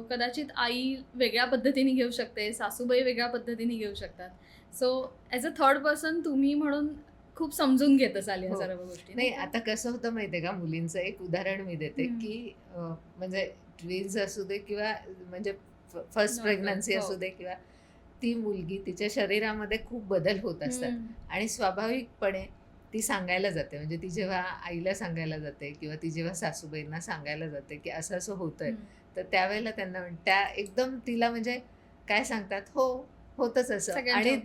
Speaker 1: कदाचित आई वेगळ्या पद्धतीने घेऊ शकते, सासूबाई वेगळ्या पद्धतीने घेऊ शकतात. So as a third person तुम्ही म्हणून खूप समजून घेत असाल या
Speaker 2: हो.
Speaker 1: सर्व गोष्टी.
Speaker 2: नाही, आता कसं होतं माहितीये का, मुलींचं एक उदाहरण मी देते की म्हणजे ट्विन्स असू दे किंवा म्हणजे फर्स्ट
Speaker 1: Normal,
Speaker 2: प्रेग्नन्सी
Speaker 1: हो.
Speaker 2: असू दे, किंवा ती मुलगी तिच्या शरीरामध्ये खूप बदल होत असतात आणि स्वाभाविकपणे ती सांगायला जाते. म्हणजे ती जेव्हा आईला सांगायला जाते किंवा ती जेव्हा सासूबाईंना सांगायला जाते की असं असं होतंय, तर त्यावेळेला त्यांना त्या एकदम तिला म्हणजे काय सांगतात, हो होतच असं. आणि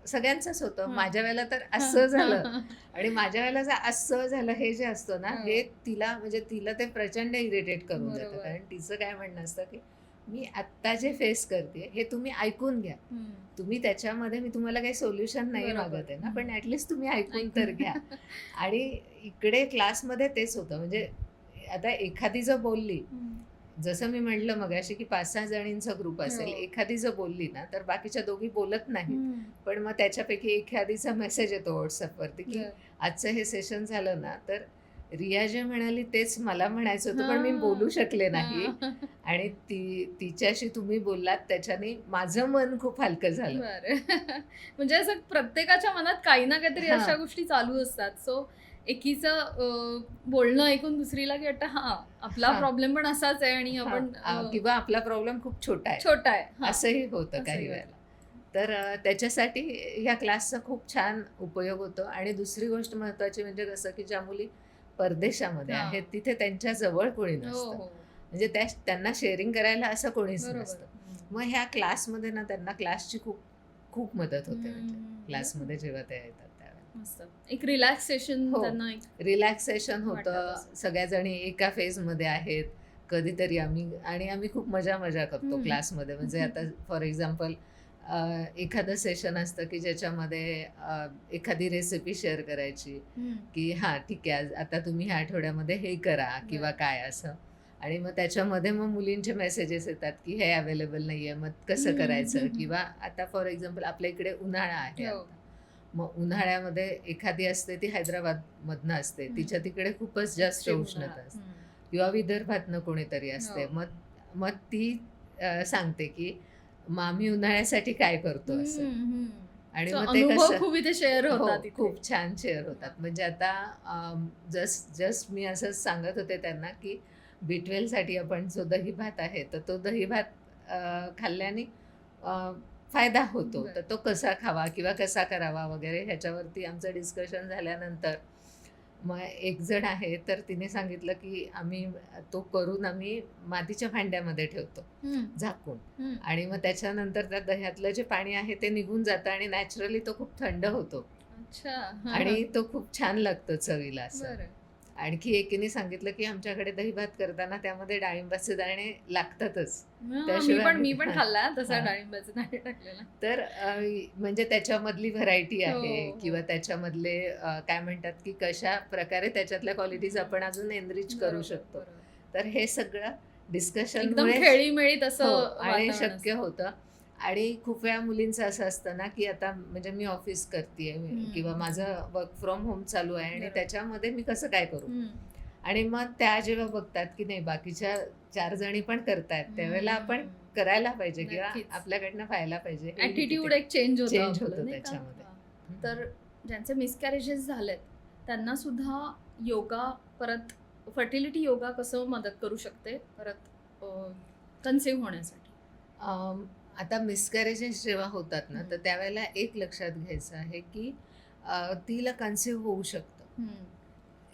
Speaker 2: सगळ्यांचंच होतं. माझ्या वेळेला तर असं झालं आणि माझ्या वेळेला जर असं झालं, हे जे असतं ना, हे तिला म्हणजे तिला ते प्रचंड इरिटेट करून जातं.
Speaker 1: बरोबर.
Speaker 2: कारण तिचं काय म्हणणं असतं की मी आत्ता जे फेस करते हे तुम्ही ऐकून घ्या. तुम्ही त्याच्यामध्ये मी तुम्हाला काही सोल्युशन नाही
Speaker 1: बरोबर.
Speaker 2: मागत आहे ना, पण ऍटलिस्ट तुम्ही ऐकून तर घ्या. आणि इकडे क्लासमध्ये तेच होतं. म्हणजे आता एखादी जर बोलली, जसं मी म्हटलं मगाशी की 5-6 जणींचा ग्रुप असेल,
Speaker 1: हो.
Speaker 2: एखादी जर बोलली ना तर बाकीच्या दोघी बोलत नाही. पण मग त्याच्यापैकी एखादीचा मेसेज येतो व्हॉट्सअपवरती की आजचं हे सेशन झालं ना, तर रिया जे म्हणाली तेच मला म्हणायचं होतं, पण मी बोलू शकले नाही. आणि तिच्याशी तुम्ही बोललात त्याच्याने माझं मन खूप हलकं झालं.
Speaker 1: बरं. म्हणजे असं प्रत्येकाच्या मनात काही ना काहीतरी
Speaker 2: हां.
Speaker 1: अशा गोष्टी चालू असतात. सो एकीचं बोलणं ऐकून दुसरीला की वाटतं हां, आपला
Speaker 2: हां.
Speaker 1: प्रॉब्लेम पण असाच आहे आणि आपण
Speaker 2: किंवा आपला प्रॉब्लेम खूप छोटा आहे,
Speaker 1: छोटा आहे. हां.
Speaker 2: असंही होतं
Speaker 1: असंही
Speaker 2: काही
Speaker 1: होतं.
Speaker 2: वेळेला. तर त्याच्यासाठी ह्या क्लासचा खूप छान उपयोग होतो. आणि दुसरी गोष्ट महत्त्वाची म्हणजे कसं की ज्या मुली परदेशामध्ये
Speaker 1: हां.
Speaker 2: आहेत तिथे त्यांच्या जवळ कोणी
Speaker 1: हो,
Speaker 2: नसतं.
Speaker 1: हो.
Speaker 2: म्हणजे त्यांना शेअरिंग करायला असं कोणीच
Speaker 1: बरोबर.
Speaker 2: नसतं. मग ह्या क्लासमध्ये ना त्यांना क्लासची खूप खूप मदत होते. म्हणजे क्लासमध्ये जेव्हा ते येतात त्यावेळेला
Speaker 1: मस्त. एक रिलॅक्सेशन
Speaker 2: हो.
Speaker 1: त्यांना एक
Speaker 2: रिलॅक्सेशन
Speaker 1: वाटत
Speaker 2: होतं.
Speaker 1: असेल.
Speaker 2: सगळ्याजणी एका फेजमध्ये आहेत. कधीतरी आम्ही खूप मजा करतो क्लासमध्ये. म्हणजे आता फॉर एक्झाम्पल एखादं सेशन असतं की ज्याच्यामध्ये एखादी रेसिपी शेअर करायची की हां ठीक आहे, आता तुम्ही ह्या आठवड्यामध्ये हे करा किंवा काय असं. आणि मग त्याच्यामध्ये मग मुलींचे मेसेजेस येतात की हे अवेलेबल नाहीये, मग कसं करायचं. किंवा आता फॉर एक्झाम्पल आपल्या इकडे उन्हाळा आहे
Speaker 1: हो.
Speaker 2: आता. मग उन्हाळ्यामध्ये एखादी असते ती हैदराबादमधनं असते, तिच्या तिकडे खूपच जास्त उष्णता असते, किंवा विदर्भातनं कोणीतरी असते.
Speaker 1: हो.
Speaker 2: मग ती सांगते की मग आम्ही उन्हाळ्यासाठी काय करतो असं. आणि
Speaker 1: So,
Speaker 2: मग ते
Speaker 1: अनुभव
Speaker 2: कसं
Speaker 1: खूप इथे शेअर
Speaker 2: हो,
Speaker 1: होतात इथे.
Speaker 2: खूप छान शेअर होतात. म्हणजे आता जस्ट मी असंच सांगत होते त्यांना की B12 साठी आपण जो दही भात आहे, तर तो दही भात खाल्ल्याने फायदा होतो.
Speaker 1: बरं.
Speaker 2: तर तो कसा खावा किंवा कसा करावा वगैरे ह्याच्यावरती आमचं डिस्कशन झाल्यानंतर मग एक जण आहे तर तिने सांगितलं की तो करून आम्ही मातीच्या भांड्यामध्ये ठेवतो झाकून,
Speaker 1: हम्म.
Speaker 2: आणि मग त्याच्यानंतर त्या दह्यातलं जे पाणी आहे ते निघून जातं आणि नॅचरली तो खूप थंड होतो
Speaker 1: अच्छा.
Speaker 2: आणि तो खूप छान लागतो चवीला असं.
Speaker 1: बरं.
Speaker 2: आणखी एकीने सांगितलं की आमच्याकडे दही भात करताना त्यामध्ये डाळिंबाचे दाणे लागतातच. त्याशिवाय
Speaker 1: मी पण
Speaker 2: हां,
Speaker 1: खाल्ला तसा
Speaker 2: हां.
Speaker 1: डाळिंबाचे दाणे टाकलेला.
Speaker 2: तर म्हणजे त्याच्यामधली व्हरायटी आहे
Speaker 1: हो.
Speaker 2: किंवा त्याच्यामधले काय म्हणतात की कशा प्रकारे त्याच्यातल्या क्वालिटीज आपण अजून एनरिच करू
Speaker 1: बरोबर,
Speaker 2: शकतो.
Speaker 1: बरोबर.
Speaker 2: तर हे सगळं
Speaker 1: एकदम
Speaker 2: डिस्कशनमुळे
Speaker 1: खेळीमेळीत
Speaker 2: हो,
Speaker 1: असं
Speaker 2: आणि
Speaker 1: वातावरण
Speaker 2: शक्य
Speaker 1: असतं.
Speaker 2: होतं. आणि खूप वेळा मुलींचं असं असतं ना की आता म्हणजे मी ऑफिस करते किंवा माझं वर्क फ्रॉम होम चालू आहे आणि
Speaker 1: बरोबर.
Speaker 2: त्याच्यामध्ये मी कसं काय करू.
Speaker 1: हम्म.
Speaker 2: आणि मग त्या जेव्हा बघतात की नाही बाकीच्या 4 जणी पण करतायत, त्यावेळेला आपण करायला पाहिजे किंवा
Speaker 1: नक्कीच.
Speaker 2: आपल्याकडनं व्हायला पाहिजे. हे
Speaker 1: ॲटिट्यूड
Speaker 2: तिथे
Speaker 1: एक चेंज होतं
Speaker 2: चेंज
Speaker 1: आपलं,
Speaker 2: होतो
Speaker 1: नाही का?
Speaker 2: त्याच्यामध्ये.
Speaker 1: हां. तर ज्यांचे मिसकॅरेजेस झालेत त्यांना सुद्धा योगा परत फर्टिलिटी योगा कसं मदत करू शकते परत कन्सीव्ह होण्यासाठी?
Speaker 2: आता मिसकॅरेजेस जेव्हा होतात ना, तर
Speaker 1: हम्म.
Speaker 2: त्यावेळेला एक लक्षात घ्यायचं आहे की तिला कन्सीव्ह होऊ शकतं.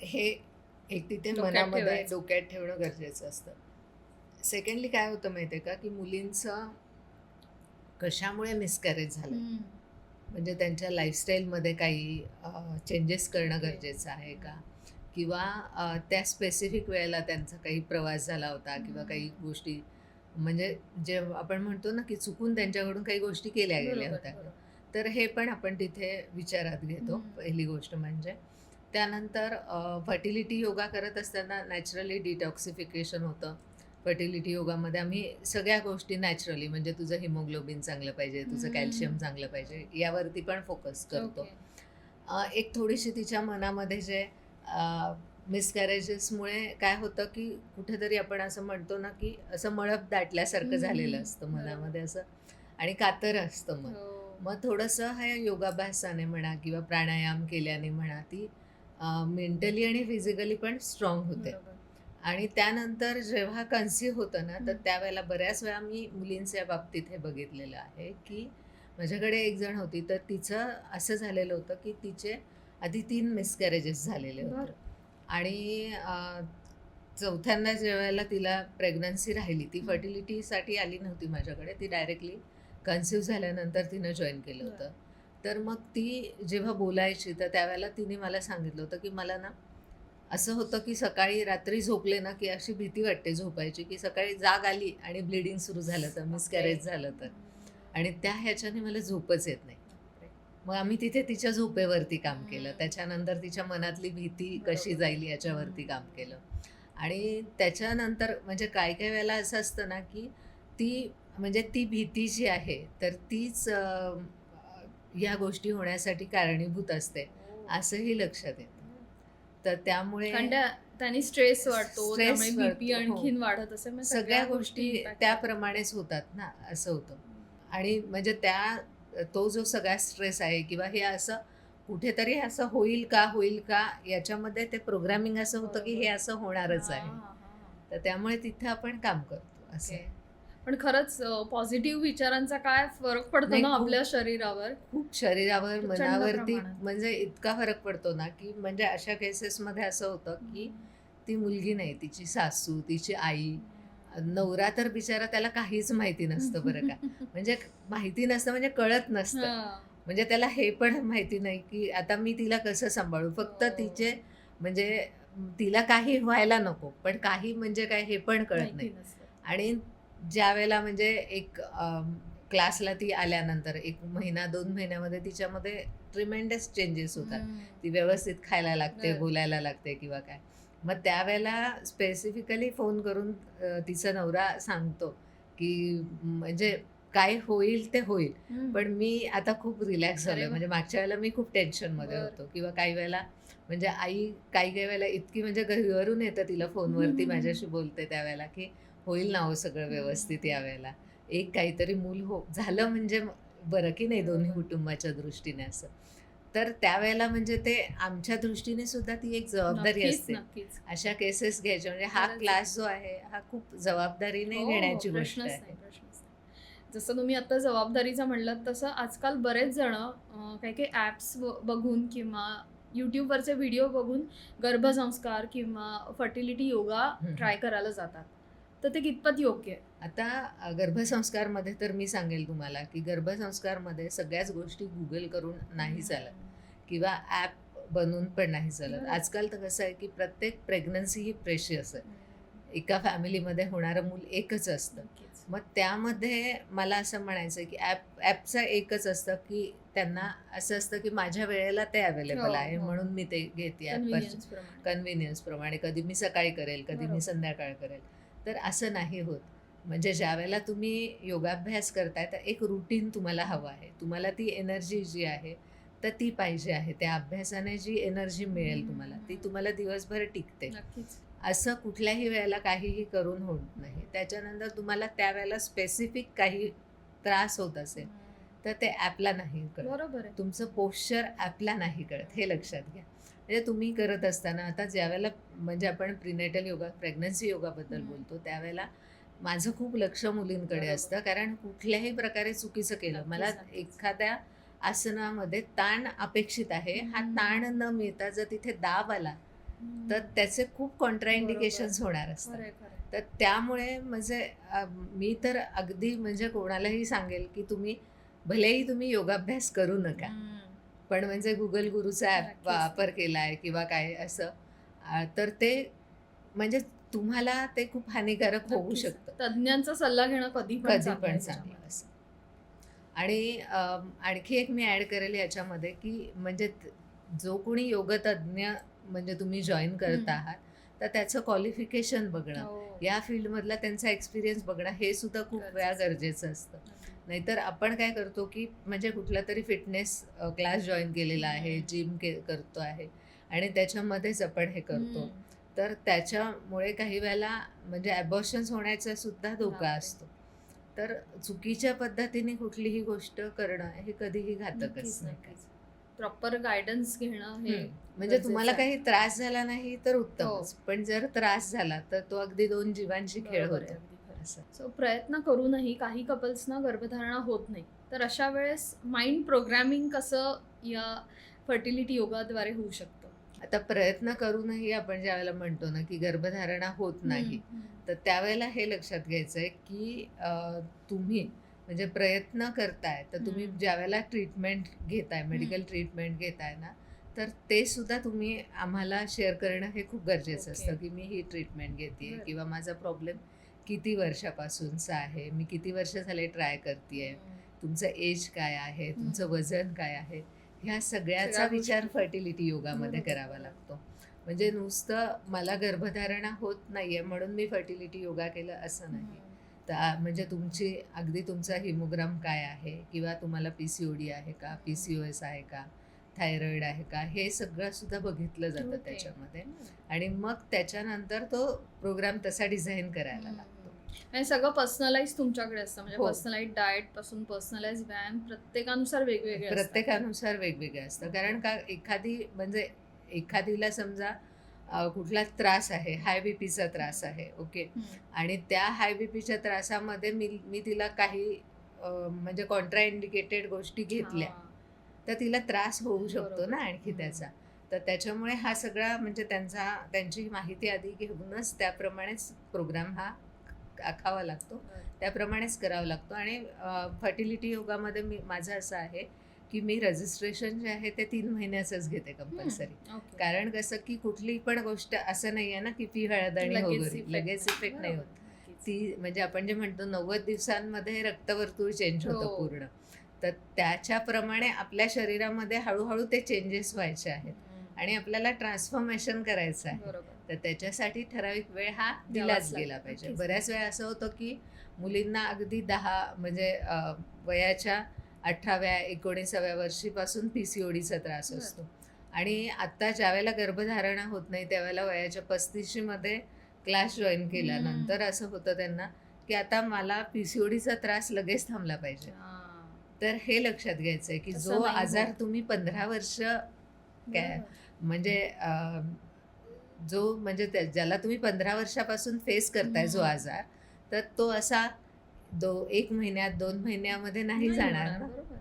Speaker 2: हे एक तिथे
Speaker 1: डोक्यात
Speaker 2: मनामध्ये
Speaker 1: ठेवायचं.
Speaker 2: डोक्यात ठेवणं गरजेचं असतं. सेकंडली काय होतं माहिती आहे का, की मुलींचं कशामुळे मिसकॅरेज झालं, म्हणजे त्यांच्या लाईफस्टाईलमध्ये काही चेंजेस करणं
Speaker 1: ओके.
Speaker 2: गरजेचं आहे का, किंवा त्या स्पेसिफिक वेळेला त्यांचा काही प्रवास झाला होता किंवा काही गोष्टी, म्हणजे जे आपण म्हणतो ना की चुकून त्यांच्याकडून काही गोष्टी केल्या गेल्या
Speaker 1: बरोबर,
Speaker 2: होत्या.
Speaker 1: बरोबर.
Speaker 2: तर हे पण आपण तिथे विचारात घेतो. पहिली गोष्ट म्हणजे त्यानंतर फर्टिलिटी योगा करत असताना नॅचरली डिटॉक्सिफिकेशन होतं. फर्टिलिटी योगामध्ये आम्ही सगळ्या गोष्टी नॅचरली, म्हणजे तुझं हिमोग्लोबिन चांगलं पाहिजे, तुझं कॅल्शियम चांगलं पाहिजे, यावरती पण फोकस करतो.
Speaker 1: ओके.
Speaker 2: एक थोडीशी तिच्या मनामध्ये जे मिसकॅरेजेसमुळे काय होतं की कुठेतरी आपण असं म्हणतो ना की असं मळप दाटल्यासारखं झालेलं असतं मनामध्ये असं, आणि कातर असतं मन.
Speaker 1: हो.
Speaker 2: मग थोडंसं हे योगाभ्यासाने म्हणा किंवा प्राणायाम केल्याने म्हणा ती मेंटली आणि फिजिकली पण स्ट्रॉंग होते.
Speaker 1: बरोबर.
Speaker 2: आणि त्यानंतर जेव्हा कन्सीव्ह होतं ना, तर त्यावेळेला बऱ्याच वेळा मी मुलींच्या बाबतीत हे बघितलेलं आहे की माझ्याकडे एक जण होती, तर तिचं असं झालेलं होतं की तिचे आधी 3 मिसकॅरेजेस झालेले होते.
Speaker 1: बरं.
Speaker 2: आणि चौथ्यांदा जेव्हा तिला प्रेग्नन्सी राहिली, ती फर्टिलिटीसाठी आली नव्हती माझ्याकडे, ती डायरेक्टली कन्सीव्ह झाल्यानंतर तिनं जॉईन केलं होतं. तर मग ती जेव्हा बोलायची तर त्यावेळेला तिने मला सांगितलं होतं की मला ना असं होतं की सकाळी रात्री झोपले ना की अशी भीती वाटते झोपायची, की सकाळी जाग आली आणि ब्लिडिंग सुरू झालं तर, मिसकॅरेज झालं तर, आणि त्या ह्याच्याने मला झोपच येत नाही. मग आम्ही तिथे तिच्या झोपेवरती काम केलं. त्याच्यानंतर तिच्या मनातली भीती कशी जाईल याच्यावरती काम केलं. आणि त्याच्यानंतर म्हणजे काही काही वेळेला असं असतं ना की म्हणजे ती भीती जी आहे तर तीच या गोष्टी होण्यासाठी कारणीभूत असते, असंही लक्षात येतं. तर त्यामुळे
Speaker 1: त्यांनी स्ट्रेस वाढतो,
Speaker 2: स्ट्रेस
Speaker 1: त्यामुळे बीपी
Speaker 2: वाढतो, हो.
Speaker 1: आणखीन वाढत असे, मग
Speaker 2: सगळ्या गोष्टी
Speaker 1: impact करतात.
Speaker 2: त्याप्रमाणेच होतात ना, असं होतं. आणि म्हणजे तो जो सगळा स्ट्रेस आहे किंवा हे असं कुठेतरी असं होईल का याच्यामध्ये ते प्रोग्रामिंग असं होतं की हे असं होणारच आहे. तर त्यामुळे तिथे आपण काम करतो असं.
Speaker 1: ओके. पण खरंच पॉझिटिव्ह विचारांचा काय फरक पडतो
Speaker 2: नाही,
Speaker 1: ना
Speaker 2: खूप-
Speaker 1: आपल्या शरीरावर.
Speaker 2: खूप शरीरावर,
Speaker 1: प्रचंड
Speaker 2: मनावरती
Speaker 1: प्रमाणात.
Speaker 2: म्हणजे इतका फरक पडतो ना की म्हणजे अशा केसेसमध्ये असं होतं की ती मुलगी नाही, तिची सासू, तिची आई, नवरा तर बिचारा त्याला काहीच माहिती नसतं बरं का. म्हणजे माहिती नसतं म्हणजे कळत नसतं.
Speaker 1: हां.
Speaker 2: म्हणजे त्याला हे पण माहिती नाही की आता मी तिला कसं सांभाळू. फक्त
Speaker 1: हो.
Speaker 2: तिचे म्हणजे तिला काही व्हायला नको, पण काही म्हणजे काय हे पण कळत
Speaker 1: माहिती
Speaker 2: नाही.
Speaker 1: नसतं.
Speaker 2: आणि ज्या वेळेला म्हणजे एक क्लासला ती आल्यानंतर 1 महिना 2 महिन्यामध्ये तिच्यामध्ये ट्रिमेंडस चेंजेस होतात. ती व्यवस्थित खायला लागते,
Speaker 1: बरं.
Speaker 2: बोलायला लागते किंवा काय. मग त्यावेळेला स्पेसिफिकली फोन करून तिचा नवरा सांगतो की म्हणजे काय होईल ते होईल, पण मी आता खूप रिलॅक्स
Speaker 1: अरे
Speaker 2: झालोय.
Speaker 1: वा.
Speaker 2: म्हणजे मागच्या वेळेला मी खूप टेन्शनमध्ये
Speaker 1: बरं.
Speaker 2: होतो किंवा काही वेळेला म्हणजे आई काही वेळेला इतकी म्हणजे घरून येतं तिला फोनवरती माझ्याशी बोलते त्यावेळेला की होईल ना हो सगळं व्यवस्थित यावेळेला. एक काहीतरी मूल झालं म्हणजे बरं की नाही दोन्ही
Speaker 1: बरोबर.
Speaker 2: कुटुंबाच्या दृष्टीने असं. तर त्यावेळेला म्हणजे ते आमच्या दृष्टीने सुद्धा ती एक जबाबदारी
Speaker 1: नक्कीच,
Speaker 2: असते.
Speaker 1: नक्कीच.
Speaker 2: अशा केसेस घ्यायच्या म्हणजे हा
Speaker 1: खरंच.
Speaker 2: क्लास जो आहे हा खूप जबाबदारीने
Speaker 1: हो,
Speaker 2: घेण्याची गोष्ट
Speaker 1: प्रश्नच
Speaker 2: आहे.
Speaker 1: नाही, प्रश्नच नाही. जसं तुम्ही आता जबाबदारीचं म्हणलात तसं आजकाल बरेच जण काही काही ॲप्स बघून किंवा यूट्यूबवरचे व्हिडिओ बघून गर्भसंस्कार किंवा फर्टिलिटी योगा ट्राय करायला जातात, तर ते कितपत योग्य आहे?
Speaker 2: आता गर्भसंस्कारमध्ये तर मी सांगेल तुम्हाला की गर्भसंस्कारमध्ये सगळ्याच गोष्टी गुगल करून नाही चालत किंवा ॲप बनवून पण नाही चालत.
Speaker 1: बरोबर.
Speaker 2: आजकाल तर कसं आहे की प्रत्येक प्रेग्नन्सी ही प्रेशियस आहे. एका फॅमिलीमध्ये होणारं मूल एकच असतं.
Speaker 1: नक्कीच.
Speaker 2: मग त्यामध्ये मला असं म्हणायचं आहे की ॲपचं एकच असतं की त्यांना असं असतं की माझ्या वेळेला ते अवेलेबल
Speaker 1: हो,
Speaker 2: आहे
Speaker 1: हो.
Speaker 2: म्हणून मी ते घेते
Speaker 1: Convenience प्रमाणे.
Speaker 2: कन्व्हिनियन्सप्रमाणे. कधी मी सकाळी करेल, कधी मी
Speaker 1: बरोबर.
Speaker 2: संध्याकाळ करेल. तर असं नाही होत. म्हणजे ज्यावेळेला तुम्ही योगाभ्यास करताय तर एक रुटीन तुम्हाला हवं आहे. तुम्हाला ती एनर्जी जी आहे तर ती पाहिजे आहे. त्या अभ्यासाने जी एनर्जी मिळेल तुम्हाला ती तुम्हाला दिवसभर टिकते.
Speaker 1: नक्कीच.
Speaker 2: असं कुठल्याही वेळेला काहीही करून होत नाही. त्याच्यानंतर तुम्हाला त्यावेळेला स्पेसिफिक काही त्रास होत असेल तर ते ॲपला नाही कळत.
Speaker 1: बरोबर आहे.
Speaker 2: तुमचं पोश्चर ॲपला नाही कळत, हे लक्षात घ्या. म्हणजे तुम्ही करत असताना आता ज्यावेळेला म्हणजे आपण प्रिनेटल योगा, प्रेग्नन्सी योगाबद्दल बोलतो त्यावेळेला माझं खूप लक्ष मुलींकडे
Speaker 1: बरोबर.
Speaker 2: असतं. कारण कुठल्याही प्रकारे चुकीचं केलं,
Speaker 1: नक्कीच,
Speaker 2: मला
Speaker 1: नक्कीच.
Speaker 2: एखाद्या आसनामध्ये ताण अपेक्षित आहे, हा ताण न मिळता जर तिथे दाब आला तर त्याचे खूप कॉन्ट्राइंडिकेशन्स होणार असतात.
Speaker 1: खरंय, खरंय.
Speaker 2: तर त्यामुळे म्हणजे मी तर अगदी म्हणजे कोणालाही सांगेल की भलेही तुम्ही योगाभ्यास करू नका, पण म्हणजे गुगल गुरुचा ॲप
Speaker 1: नक्कीच.
Speaker 2: वापर केलाय किंवा काय असं तर ते म्हणजे तुम्हाला ते खूप हानिकारक होऊ
Speaker 1: नक्कीच.
Speaker 2: शकतं.
Speaker 1: तज्ञांचा सल्ला घेणं कधी पण
Speaker 2: कधी
Speaker 1: चांगलं
Speaker 2: पण
Speaker 1: आहे
Speaker 2: चांगलं
Speaker 1: त्याच्यामध्ये.
Speaker 2: असं. आणि आणखी एक मी ॲड करेल याच्यामध्ये की म्हणजे जो कोणी योगतज्ञ म्हणजे तुम्ही जॉईन करत आहात तर त्याचं क्वालिफिकेशन बघणं,
Speaker 1: हो.
Speaker 2: या फील्डमधला त्यांचा एक्सपिरियन्स बघणं हे सुद्धा खूप वेळा गरजेचं असतं. नाहीतर आपण काय करतो की म्हणजे कुठला तरी फिटनेस क्लास जॉईन केलेला आहे, जिम करतो आहे आणि त्याच्यामध्येच आपण हे करतो. तर त्याच्यामुळे काही वेळेला म्हणजे ॲबॉर्शन्स होण्याचा सुद्धा धोका
Speaker 1: बापरे.
Speaker 2: असतो. तर चुकीच्या पद्धतीने कुठलीही गोष्ट करणं हे कधीही घातकच
Speaker 1: नक्कीच,
Speaker 2: नाही.
Speaker 1: नक्कीच. प्रॉपर गायडन्स घेणं हे
Speaker 2: म्हणजे तुम्हाला
Speaker 1: गरजेचं आहे.
Speaker 2: काही त्रास झाला नाही तर उत्तमच, पण जर त्रास झाला तर तो अगदी 2 जीवांशी खेळ
Speaker 1: बरोबर आहे,
Speaker 2: होतो.
Speaker 1: अगदी खरं.
Speaker 2: असं.
Speaker 1: सो प्रयत्न करूनही काही कपल्सना गर्भधारणा होत नाही, तर अशा वेळेस माइंड प्रोग्रामिंग कसं या फर्टिलिटी योगाद्वारे होऊ शकतं?
Speaker 2: आता प्रयत्न करूनही आपण ज्यावेळेला म्हणतो ना की गर्भधारणा होत नाही, तर त्यावेळेला हे लक्षात घ्यायचं आहे की तुम्ही म्हणजे प्रयत्न करताय तर तुम्ही ज्यावेळेला ट्रीटमेंट घेताय, मेडिकल ट्रीटमेंट घेताय ना, तर ते सुद्धा तुम्ही आम्हाला शेअर करणं हे खूप गरजेचं
Speaker 1: ओके.
Speaker 2: असतं की मी ही ट्रीटमेंट घेतेय
Speaker 1: बरं.
Speaker 2: किंवा माझा प्रॉब्लेम किती वर्षापासूनचा आहे, मी किती वर्ष झाले ट्राय करतेय, तुमचं एज काय आहे, तुमचं वजन काय आहे, ह्या सगळ्याचा
Speaker 1: सगळ्या
Speaker 2: विचार
Speaker 1: गोष्टी.
Speaker 2: फर्टिलिटी योगामध्ये
Speaker 1: बरोबर.
Speaker 2: करावा लागतो. म्हणजे नुसतं मला गर्भधारणा होत नाहीये म्हणून मी फर्टिलिटी योगा केलं असं नाही. तर म्हणजे अगदी तुमचा हिमोग्राम काय आहे किंवा तुम्हाला PCOD आहे का, PCOS आहे का, थायरॉइड आहे का, हे सगळं सुद्धा बघितलं जातं
Speaker 1: ओके.
Speaker 2: त्याच्यामध्ये. आणि मग त्याच्यानंतर तो प्रोग्राम तसा डिझाईन करायला लागतो.
Speaker 1: आणि सगळं पर्सनलाइज तुमच्याकडे असतं, म्हणजे
Speaker 2: हो.
Speaker 1: पर्सनलाइज डाएट पासून पर्सनलाइज व्यायाम प्रत्येकानुसार वेगवेगळे असतात.
Speaker 2: प्रत्येकानुसार वेगवेगळे असतं. कारण का एखादीला समजा कुठला त्रास आहे, हाय बीपीचा त्रास आहे, ओके, आणि त्या हाय बीपीच्या त्रासामध्ये मी तिला काही म्हणजे कॉन्ट्राइंडिकेटेड गोष्टी घेतल्या तर तिला त्रास होऊ शकतो ना आणखी त्याचा. तर त्याच्यामुळे हा सगळा म्हणजे त्यांची माहिती आधी घेऊनच त्याप्रमाणेच प्रोग्राम हा आखावा लागतो, त्याप्रमाणेच करावा लागतो. आणि फर्टिलिटी योगामध्ये माझं असं आहे की मी रजिस्ट्रेशन जे आहे ते 3 महिन्याचंच घेते कंपल्सरी. कारण कसं की कुठली पण गोष्ट असं नाही आहे ना की फी हळद आणि वगैरे लगेच इफेक्ट नाही होत. ती म्हणजे आपण जे म्हणतो 90 दिवसांमध्ये रक्तवर्तुळ चेंज होतं
Speaker 1: हो.
Speaker 2: पूर्ण. तर त्याच्याप्रमाणे आपल्या शरीरामध्ये हळूहळू ते चेंजेस व्हायचे आहेत आणि आपल्याला ट्रान्सफॉर्मेशन करायचं आहे.
Speaker 1: बरोबर.
Speaker 2: तर त्याच्यासाठी ठराविक वेळ हा
Speaker 1: द्यावाच
Speaker 2: दिलाच गेला
Speaker 1: लागतो.
Speaker 2: पाहिजे.
Speaker 1: नक्कीच.
Speaker 2: बऱ्याच वेळा असं होतं की मुलींना अगदी 10 म्हणजे वयाच्या 18व्या 19व्या वर्षीपासून PCODचा त्रास
Speaker 1: बरं.
Speaker 2: असतो. आणि आता ज्यावेळेला गर्भधारणा होत नाही त्यावेळेला वयाच्या 35मध्ये क्लास जॉईन केल्यानंतर असं होतं त्यांना की आता मला PCODचा त्रास लगेच थांबला पाहिजे. तर हे लक्षात घ्यायचं आहे की
Speaker 1: तसं
Speaker 2: जो
Speaker 1: नाही
Speaker 2: आजार
Speaker 1: होत.
Speaker 2: तुम्ही 15 वर्ष काय म्हणजे जो म्हणजे ज्याला तुम्ही 15 वर्षापासून फेस करताय जो आजार, तर तो असा 1 महिन्यात 2 महिन्यामध्ये नाही जाणार ना.
Speaker 1: बरोबर.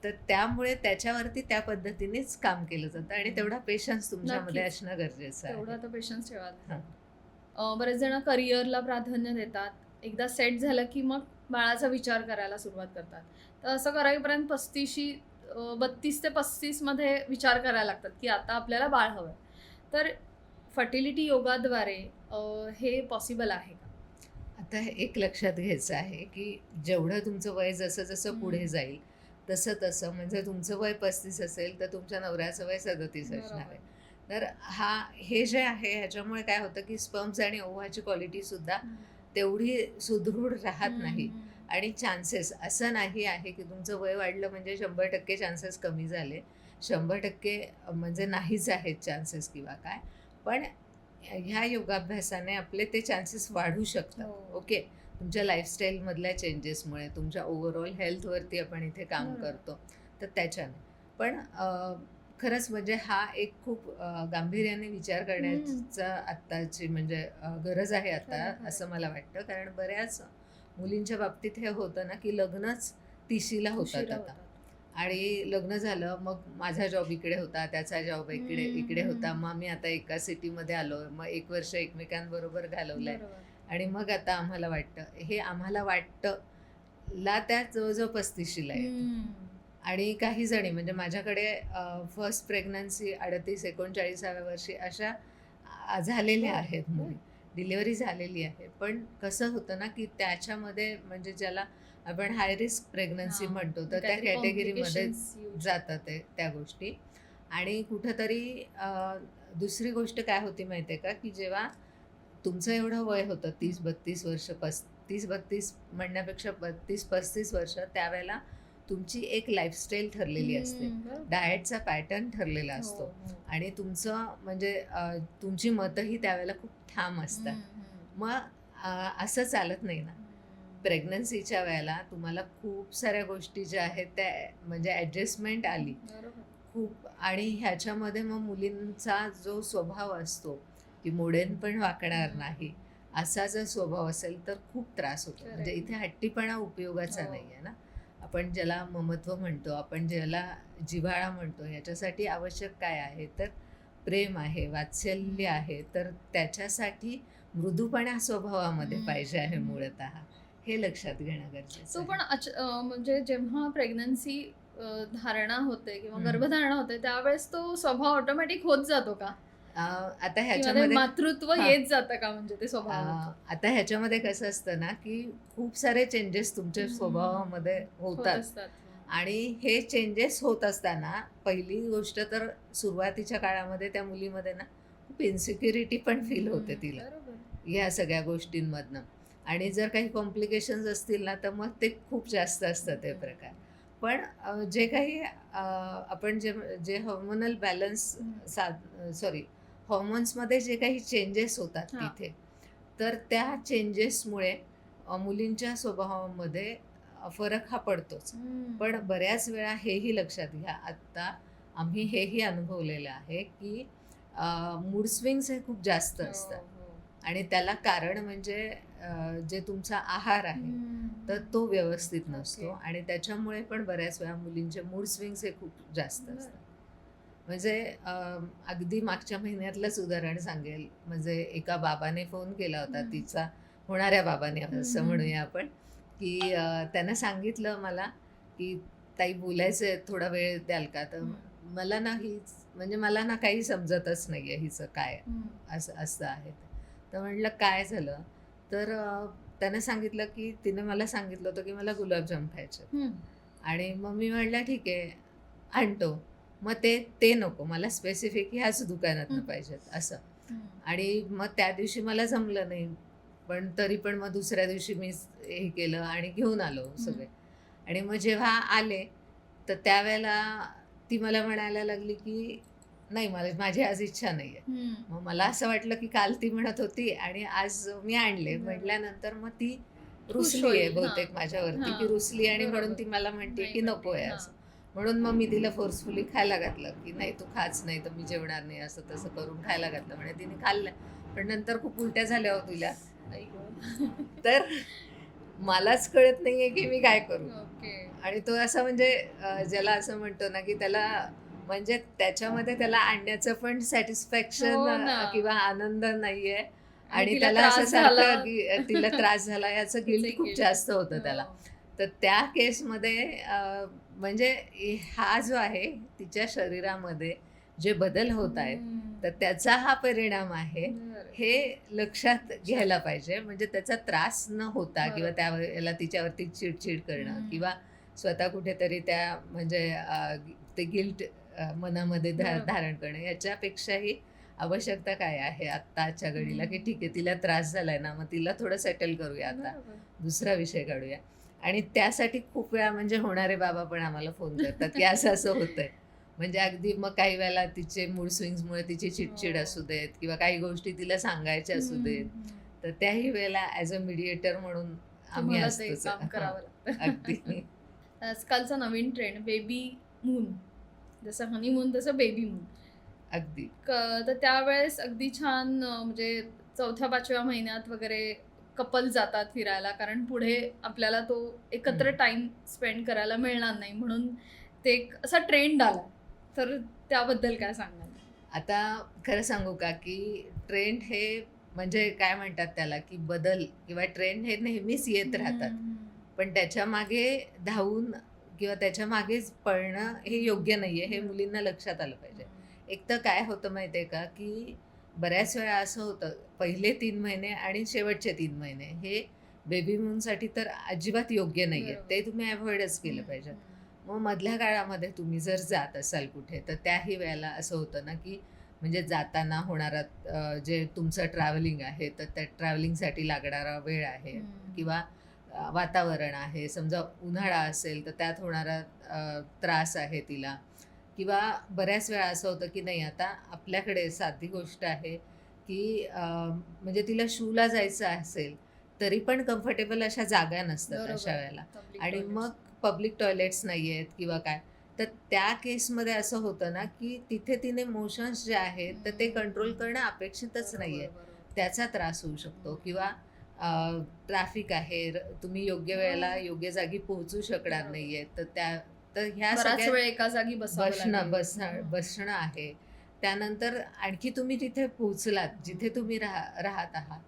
Speaker 2: तर त्यामुळे त्याच्यावरती त्या पद्धतीनेच काम केलं जातं आणि तेवढा पेशन्स तुमच्यामध्ये
Speaker 1: नक्कीच.
Speaker 2: असणं गरजेचं
Speaker 1: तेवढा
Speaker 2: आहे.
Speaker 1: तर पेशन्स ठेवा.
Speaker 2: हां.
Speaker 1: बरेच जण करिअरला प्राधान्य देतात. एकदा सेट झालं की मग बाळाचा विचार करायला सुरुवात करतात. तर असं कराईपर्यंत 32 ते 35 मध्ये विचार करायला लागतात की आता आपल्याला बाळ हवंय. तर फर्टिलिटी योगाद्वारे हे पॉसिबल आहे का?
Speaker 2: आता हे एक लक्षात घ्यायचं आहे, की जेवढं तुमचं वय जसं-जसं पुढे जाईल, तसं-तसं म्हणजे तुमचं वय 35 असेल, तर तुमच्या नवऱ्याचं वय 37 असणार आहे.
Speaker 1: बरोबर.
Speaker 2: तर हे जे आहे ह्याच्यामुळे काय होतं, की स्पर्म्स आणि ओव्हाची क्वालिटीसुद्धा तेवढी सुदृढ राहत नाही आणि चान्सेस असं नाही आहे, की तुमचं वय वाढलं म्हणजे 100% चान्सेस कमी झाले. 100% म्हणजे नाहीच आहेत चान्सेस किंवा काय. पण ह्या योगाभ्यासाने आपले ते चान्सेस वाढू शकतात.
Speaker 1: हो.
Speaker 2: ओके. तुमच्या लाईफस्टाईलमधल्या चेंजेसमुळे, तुमच्या ओव्हरऑल हेल्थवरती आपण इथे काम
Speaker 1: बरोबर.
Speaker 2: करतो. तर त्याच्याने. पण खरंच म्हणजे हा एक खूप गांभीर्याने विचार करण्याचा आत्ताची म्हणजे गरज आहे आता,
Speaker 1: खरंय, खरंय.
Speaker 2: असं मला वाटतं. कारण बऱ्याच मुलींच्या बाबतीत हे होतं ना, की लग्नच तिशीला होतात
Speaker 1: उशिरा
Speaker 2: आता.
Speaker 1: होतात.
Speaker 2: आणि लग्न झालं, मग माझा जॉब इकडे होता, त्याचा जॉब इकडे इकडे होता. मग आम्ही आता एका सिटीमध्ये आलोय. मग 1 वर्ष एकमेकांबरोबर घालवलंय
Speaker 1: बरोबर.
Speaker 2: आणि मग आता आम्हाला वाटतं, हे आम्हाला वाटतं ला त्या जवळ-जवळ 35शीला येतं. आणि काही जणी म्हणजे माझ्याकडे फर्स्ट प्रेग्नन्सी 38-39व्या वर्षी अशा झालेल्या
Speaker 1: बरं,
Speaker 2: आहेत
Speaker 1: बरं.
Speaker 2: मुली. डिलिव्हरी झालेली आहे. पण कसं होतं ना, की त्याच्यामध्ये म्हणजे ज्याला आपण हाय रिस्क प्रेग्नन्सी
Speaker 1: हां.
Speaker 2: म्हणतो, तर त्या
Speaker 1: काहीतरी
Speaker 2: कॅटेगरीमध्ये
Speaker 1: कॉम्प्लिकेशन्स येऊ
Speaker 2: जातात ते त्या गोष्टी. आणि कुठेतरी दुसरी गोष्ट काय होती माहिती आहे का, की जेव्हा तुमचं एवढं वय होतं 30-32 वर्ष 30-32 म्हणण्यापेक्षा 32-35 वर्ष त्यावेळेला तुमची एक लाईफस्टाईल ठरलेली असते.
Speaker 1: बरोबर.
Speaker 2: डाएटचा पॅटर्न ठरलेला
Speaker 1: हो,
Speaker 2: असतो
Speaker 1: हो.
Speaker 2: आणि तुमचं म्हणजे तुमची मतंही त्यावेळेला खूप ठाम असतात. मग असं चालत नाही ना. प्रेग्नन्सीच्या वेळेला तुम्हाला खूप साऱ्या गोष्टी ज्या आहेत त्या म्हणजे ॲडजस्टमेंट आली
Speaker 1: बरोबर.
Speaker 2: खूप. आणि ह्याच्यामध्ये मग मुलींचा जो स्वभाव असतो, की मोडेन पण वाकणार नाही, असा जर स्वभाव असेल तर खूप त्रास होतो.
Speaker 1: खरंय.
Speaker 2: म्हणजे इथे हट्टीपणा उपयोगाचा
Speaker 1: हो.
Speaker 2: नाही आहे ना. आपण ज्याला ममत्व म्हणतो, आपण ज्याला जिव्हाळा म्हणतो, ह्याच्यासाठी आवश्यक काय आहे तर प्रेम आहे, वात्सल्य आहे. तर त्याच्यासाठी मृदूपणा स्वभावामध्ये पाहिजे आहे मूळतः. हे लक्षात घेणं गरजेचं
Speaker 1: तो
Speaker 2: आहे.
Speaker 1: पण म्हणजे जेव्हा प्रेग्नन्सी धारणा होते किंवा
Speaker 2: हं.
Speaker 1: गर्भधारणा होते त्यावेळेस तो स्वभाव ऑटोमॅटिक होत जातो का?
Speaker 2: आता
Speaker 1: किंवा ते
Speaker 2: ह्याच्यामध्ये
Speaker 1: मातृत्व
Speaker 2: हां.
Speaker 1: येत जातं का म्हणजे ते स्वभावात?
Speaker 2: आता ह्याच्यामध्ये कसं असतं ना, की खूप सारे चेंजेस तुमच्या स्वभावामध्ये
Speaker 1: होत
Speaker 2: होतात
Speaker 1: असतात.
Speaker 2: आणि हे चेंजेस होत असताना पहिली गोष्ट तर सुरुवातीच्या काळामध्ये त्या मुलीमध्ये ना खूप इन्सिक्युरिटी पण फील होते तिला
Speaker 1: बरोबर.
Speaker 2: ह्या सगळ्या गोष्टींमधनं. आणि जर काही कॉम्प्लिकेशन्स असतील ना, तर मग ते खूप जास्त असतात ते प्रकार. पण जे काही आपण जे जे हार्मोनल बॅलन्स सॉरी हॉर्मोन्समध्ये जे काही चेंजेस होतात
Speaker 1: हां.
Speaker 2: तिथे, तर त्या चेंजेसमुळे मुलींच्या स्वभावामध्ये फरक हा पडतोच. पण बऱ्याच वेळा हेही लक्षात घ्या, आत्ता आम्ही हेही अनुभवलेलं आहे, की मूड स्विंग्स हे खूप जास्त असतात. आणि त्याला कारण म्हणजे जे तुमचा आहार आहे, तर तो व्यवस्थित नसतो
Speaker 1: ओके.
Speaker 2: आणि त्याच्यामुळे पण बऱ्याच वेळा मुलींचे मूड स्विंग्स हे खूप जास्त
Speaker 1: बरं.
Speaker 2: असतात. म्हणजे अगदी मागच्या महिन्यातलंच उदाहरण सांगेल. म्हणजे एका बाबाने फोन केला होता, तिचा होणाऱ्या बाबाने असं म्हणूया आपण, की त्यानं सांगितलं मला, की "ताई बोलायचं आहे, थोडा वेळ द्याल का?" तर मला ना हीच म्हणजे मला ना काही समजतच नाही आहे हिचं काय असं असं आहे ते. तर म्हटलं काय झालं? तर त्यानं सांगितलं, की तिने मला सांगितलं होतं, की मला गुलाबजाम खायचे आहेत. आणि मग मी म्हटलं ठीक आहे, आणतो. मग ते नको मला स्पेसिफिक ह्याच दुकानातनं पाहिजेत असं. आणि मग त्या दिवशी मला जमलं नाही. पण तरी पण मग दुसऱ्या दिवशी मी हे केलं आणि घेऊन आलो सगळे. आणि मग जेव्हा आले, तर त्यावेळेला ती मला म्हणायला लागली, की "नाही मला माझी आज इच्छा नाही आहे." मग मला असं वाटलं, की काल ती म्हणत होती आणि आज मी आणले.
Speaker 1: बरोबर.
Speaker 2: म्हटल्यानंतर मग ती
Speaker 1: खुश
Speaker 2: रुसली आहे
Speaker 1: होईल.
Speaker 2: बहुतेक माझ्यावरती, की रुसली आणि म्हणून ती मला म्हणते,
Speaker 1: नाही
Speaker 2: की नको
Speaker 1: म्हणते.
Speaker 2: आहे असं. म्हणून मग मी तिला फोर्सफुली खायला घातलं, की "नाही तू खाच, नाही तर मी जेवणार नाही." असं तसं करून खायला घातलं. म्हणे तिने खाल्लं. पण नंतर खूप उलट्या झाल्या हो तुला.
Speaker 1: आई गं.
Speaker 2: तर मलाच कळत नाहीये, की मी काय करू?
Speaker 1: ओके.
Speaker 2: आणि तो असा म्हणजे ज्याला असं म्हणतो ना की त्याला म्हणजे त्याच्यामध्ये त्याला आणण्याचं पण सॅटिस्फॅक्शन
Speaker 1: हो ना.
Speaker 2: किंवा आनंद नाहीये
Speaker 1: आणि
Speaker 2: आणि
Speaker 1: तिला
Speaker 2: त्याला असं
Speaker 1: त्रास झाला.
Speaker 2: सारखं की तिला त्रास झाला याचं
Speaker 1: तिचे
Speaker 2: गिल्ट खूप
Speaker 1: guilt.
Speaker 2: जास्त होतं
Speaker 1: हो.
Speaker 2: त्याला. तर त्या केसमध्ये म्हणजे हा जो आहे तिच्या शरीरामध्ये जे बदल होत आहेत तर त्याचा हा परिणाम आहे
Speaker 1: बरं.
Speaker 2: हे लक्षात घ्यायला पाहिजे. म्हणजे त्याचा त्रास न होता किंवा
Speaker 1: बरोबर.
Speaker 2: त्यावेळेला तिच्यावरती चिडचिड करणं
Speaker 1: हम्म.
Speaker 2: किंवा स्वतः कुठेतरी त्या म्हणजे ते गिल्ट मनामध्ये
Speaker 1: बरोबर.
Speaker 2: धारण करणं याच्यापेक्षाही आवश्यकता काय आहे आत्ताच्या घडीला की ठीक आहे तिला त्रास झालाय ना मग तिला थोडं सेटल करूया आता
Speaker 1: बरोबर.
Speaker 2: दुसरा विषय काढूया. आणि त्यासाठी खूप वेळा म्हणजे होणारे बाबा पण आम्हाला फोन करतात की असं असं होतंय. म्हणजे अगदी मग काही वेळेला तिचे मूड स्विंग्समुळे तिची चिडचिड
Speaker 1: हो.
Speaker 2: असू देत किंवा काही गोष्टी तिला सांगायच्या असू देत तर त्याही वेळेला ॲज अ मीडिएटर म्हणून आम्ही
Speaker 1: तुम्हाला ते
Speaker 2: असतोच.
Speaker 1: काम करावं लागतं.
Speaker 2: अगदी.
Speaker 1: आजकालचा नवीन ट्रेंड बेबी मून, जसं हनीमून तसं बेबी मून.
Speaker 2: अगदी.
Speaker 1: तर त्यावेळेस अगदी छान म्हणजे 4थ्या-5व्या महिन्यात वगैरे कपल जातात फिरायला, कारण पुढे आपल्याला तो एकत्र टाइम स्पेंड करायला मिळणार नाही, म्हणून ते एक असा ट्रेंड आला. तर त्याबद्दल काय सांगाल?
Speaker 2: आता खरं सांगू का की ट्रेंड हे म्हणजे काय म्हणतात त्याला की बदल किंवा ट्रेंड हे नेहमीच येत राहतात. पण त्याच्या मागे धावून किंवा त्याच्या मागेच पळणं हे योग्य नाहीये हे मुलींना लक्षात आलं पाहिजे. एक तर काय होतं माहिती आहे का की बऱ्याच वेळा असं होतं पहिले 3 महिने आणि शेवटचे 3 महिने हे बेबी मूनसाठी तर अजिबात योग्य नाहीये.
Speaker 1: बरोबर.
Speaker 2: ते तुम्ही अव्हॉइडच केलं पाहिजे. मग मधल्या काळामध्ये तुम्ही जर जात असाल कुठे तर त्याही वेळेला असं होतं ना की म्हणजे जाताना होणारा जे तुमचं ट्रॅव्हलिंग आहे तर त्या ट्रॅव्हलिंगसाठी लागणारा वेळ आहे किंवा वातावरण आहे. समजा उन्हाळा असेल तर त्यात होणारा त्रास आहे तिला किंवा बऱ्याच वेळा असं होतं की नाही आता आपल्याकडे साधी गोष्ट आहे की म्हणजे तिला शूला जायचं असेल तरी पण कम्फर्टेबल अशा जागा नसतात अशा वेळेला. आणि मग पब्लिक टॉयलेट्स नाही आहेत किंवा काय तर त्या केसमध्ये असं होतं ना की तिथे तिने मोशन्स जे आहेत तर ते कंट्रोल करणं अपेक्षितच नाही आहे. त्याचा त्रास होऊ शकतो किंवा ट्रॅफिक आहे तुम्ही योग्य वेळेला योग्य जागी पोहोचू शकणार नाही आहे तर ह्या
Speaker 1: बराच
Speaker 2: सगळ्या
Speaker 1: वेळ एका जागी
Speaker 2: बसणं आहे. त्यानंतर आणखी तुम्ही तिथे पोहोचलात जिथे तुम्ही राहत आहात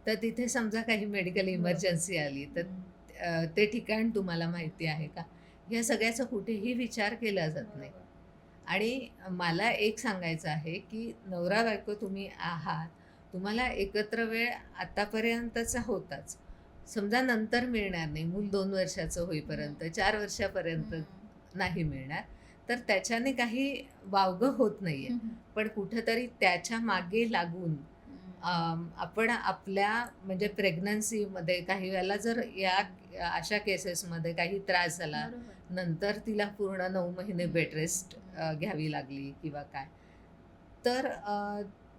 Speaker 2: तर तिथे समजा काही मेडिकल इमर्जन्सी आली तर ते ठिकाण तुम्हाला माहिती आहे का या सगळ्याचा कुठेही विचार केला जात नाही. आणि मला एक सांगायचं आहे की नवरा बायको तुम्ही आहात तुम्हाला एकत्र वेळ आतापर्यंतचा होताच. समजा नंतर मिळणार नाही मूल 2 वर्षाचं होईपर्यंत 4 वर्षापर्यंत नाही मिळणार तर त्याच्याने काही वावगं होत नाहीये. पण कुठंतरी त्याच्या मागे लागून आपण आपल्या म्हणजे प्रेग्नन्सीमध्ये काही वेळेला जर या अशा केसेसमध्ये काही त्रास झाला नंतर तिला पूर्ण 9 महिने बेड रेस्ट घ्यावी लागली किंवा काय तर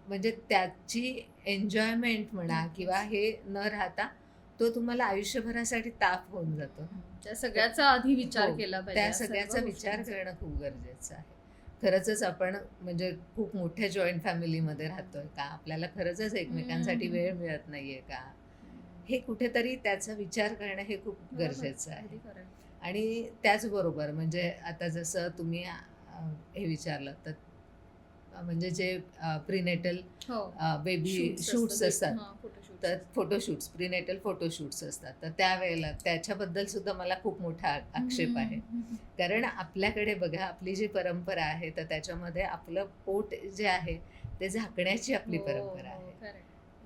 Speaker 2: म्हणजे त्याची एन्जॉयमेंट म्हणा किंवा हे न राहता तो तुम्हाला आयुष्यभरासाठी ताप होऊन जातो.
Speaker 1: त्या सगळ्याचा आधी विचार
Speaker 2: हो,
Speaker 1: केला पाहिजे.
Speaker 2: त्या सगळ्याचा विचार करणं खूप गरजेचं आहे. खरंच आपण म्हणजे खूप मोठ्या जॉईंट फॅमिलीमध्ये राहतोय का आपल्याला खरंच एकमेकांसाठी वेळ मिळत नाहीये का हे कुठेतरी त्याचा विचार करणं हे खूप गरजेचं आहे. आणि त्याचबरोबर म्हणजे आता जसं तुम्ही हे विचारलं तर म्हणजे जे प्रीनेटल बेबी शूट्स असतात तर फोटोशूट्स प्रीनेटल फोटोशूट्स असतात तर त्यावेळेला त्याच्याबद्दल सुद्धा मला खूप मोठा आक्षेप आहे. कारण आपल्याकडे बघा आपली जी परंपरा आहे तर त्याच्यामध्ये आपलं पोट जे आहे ते झाकण्याची आपली परंपरा आहे.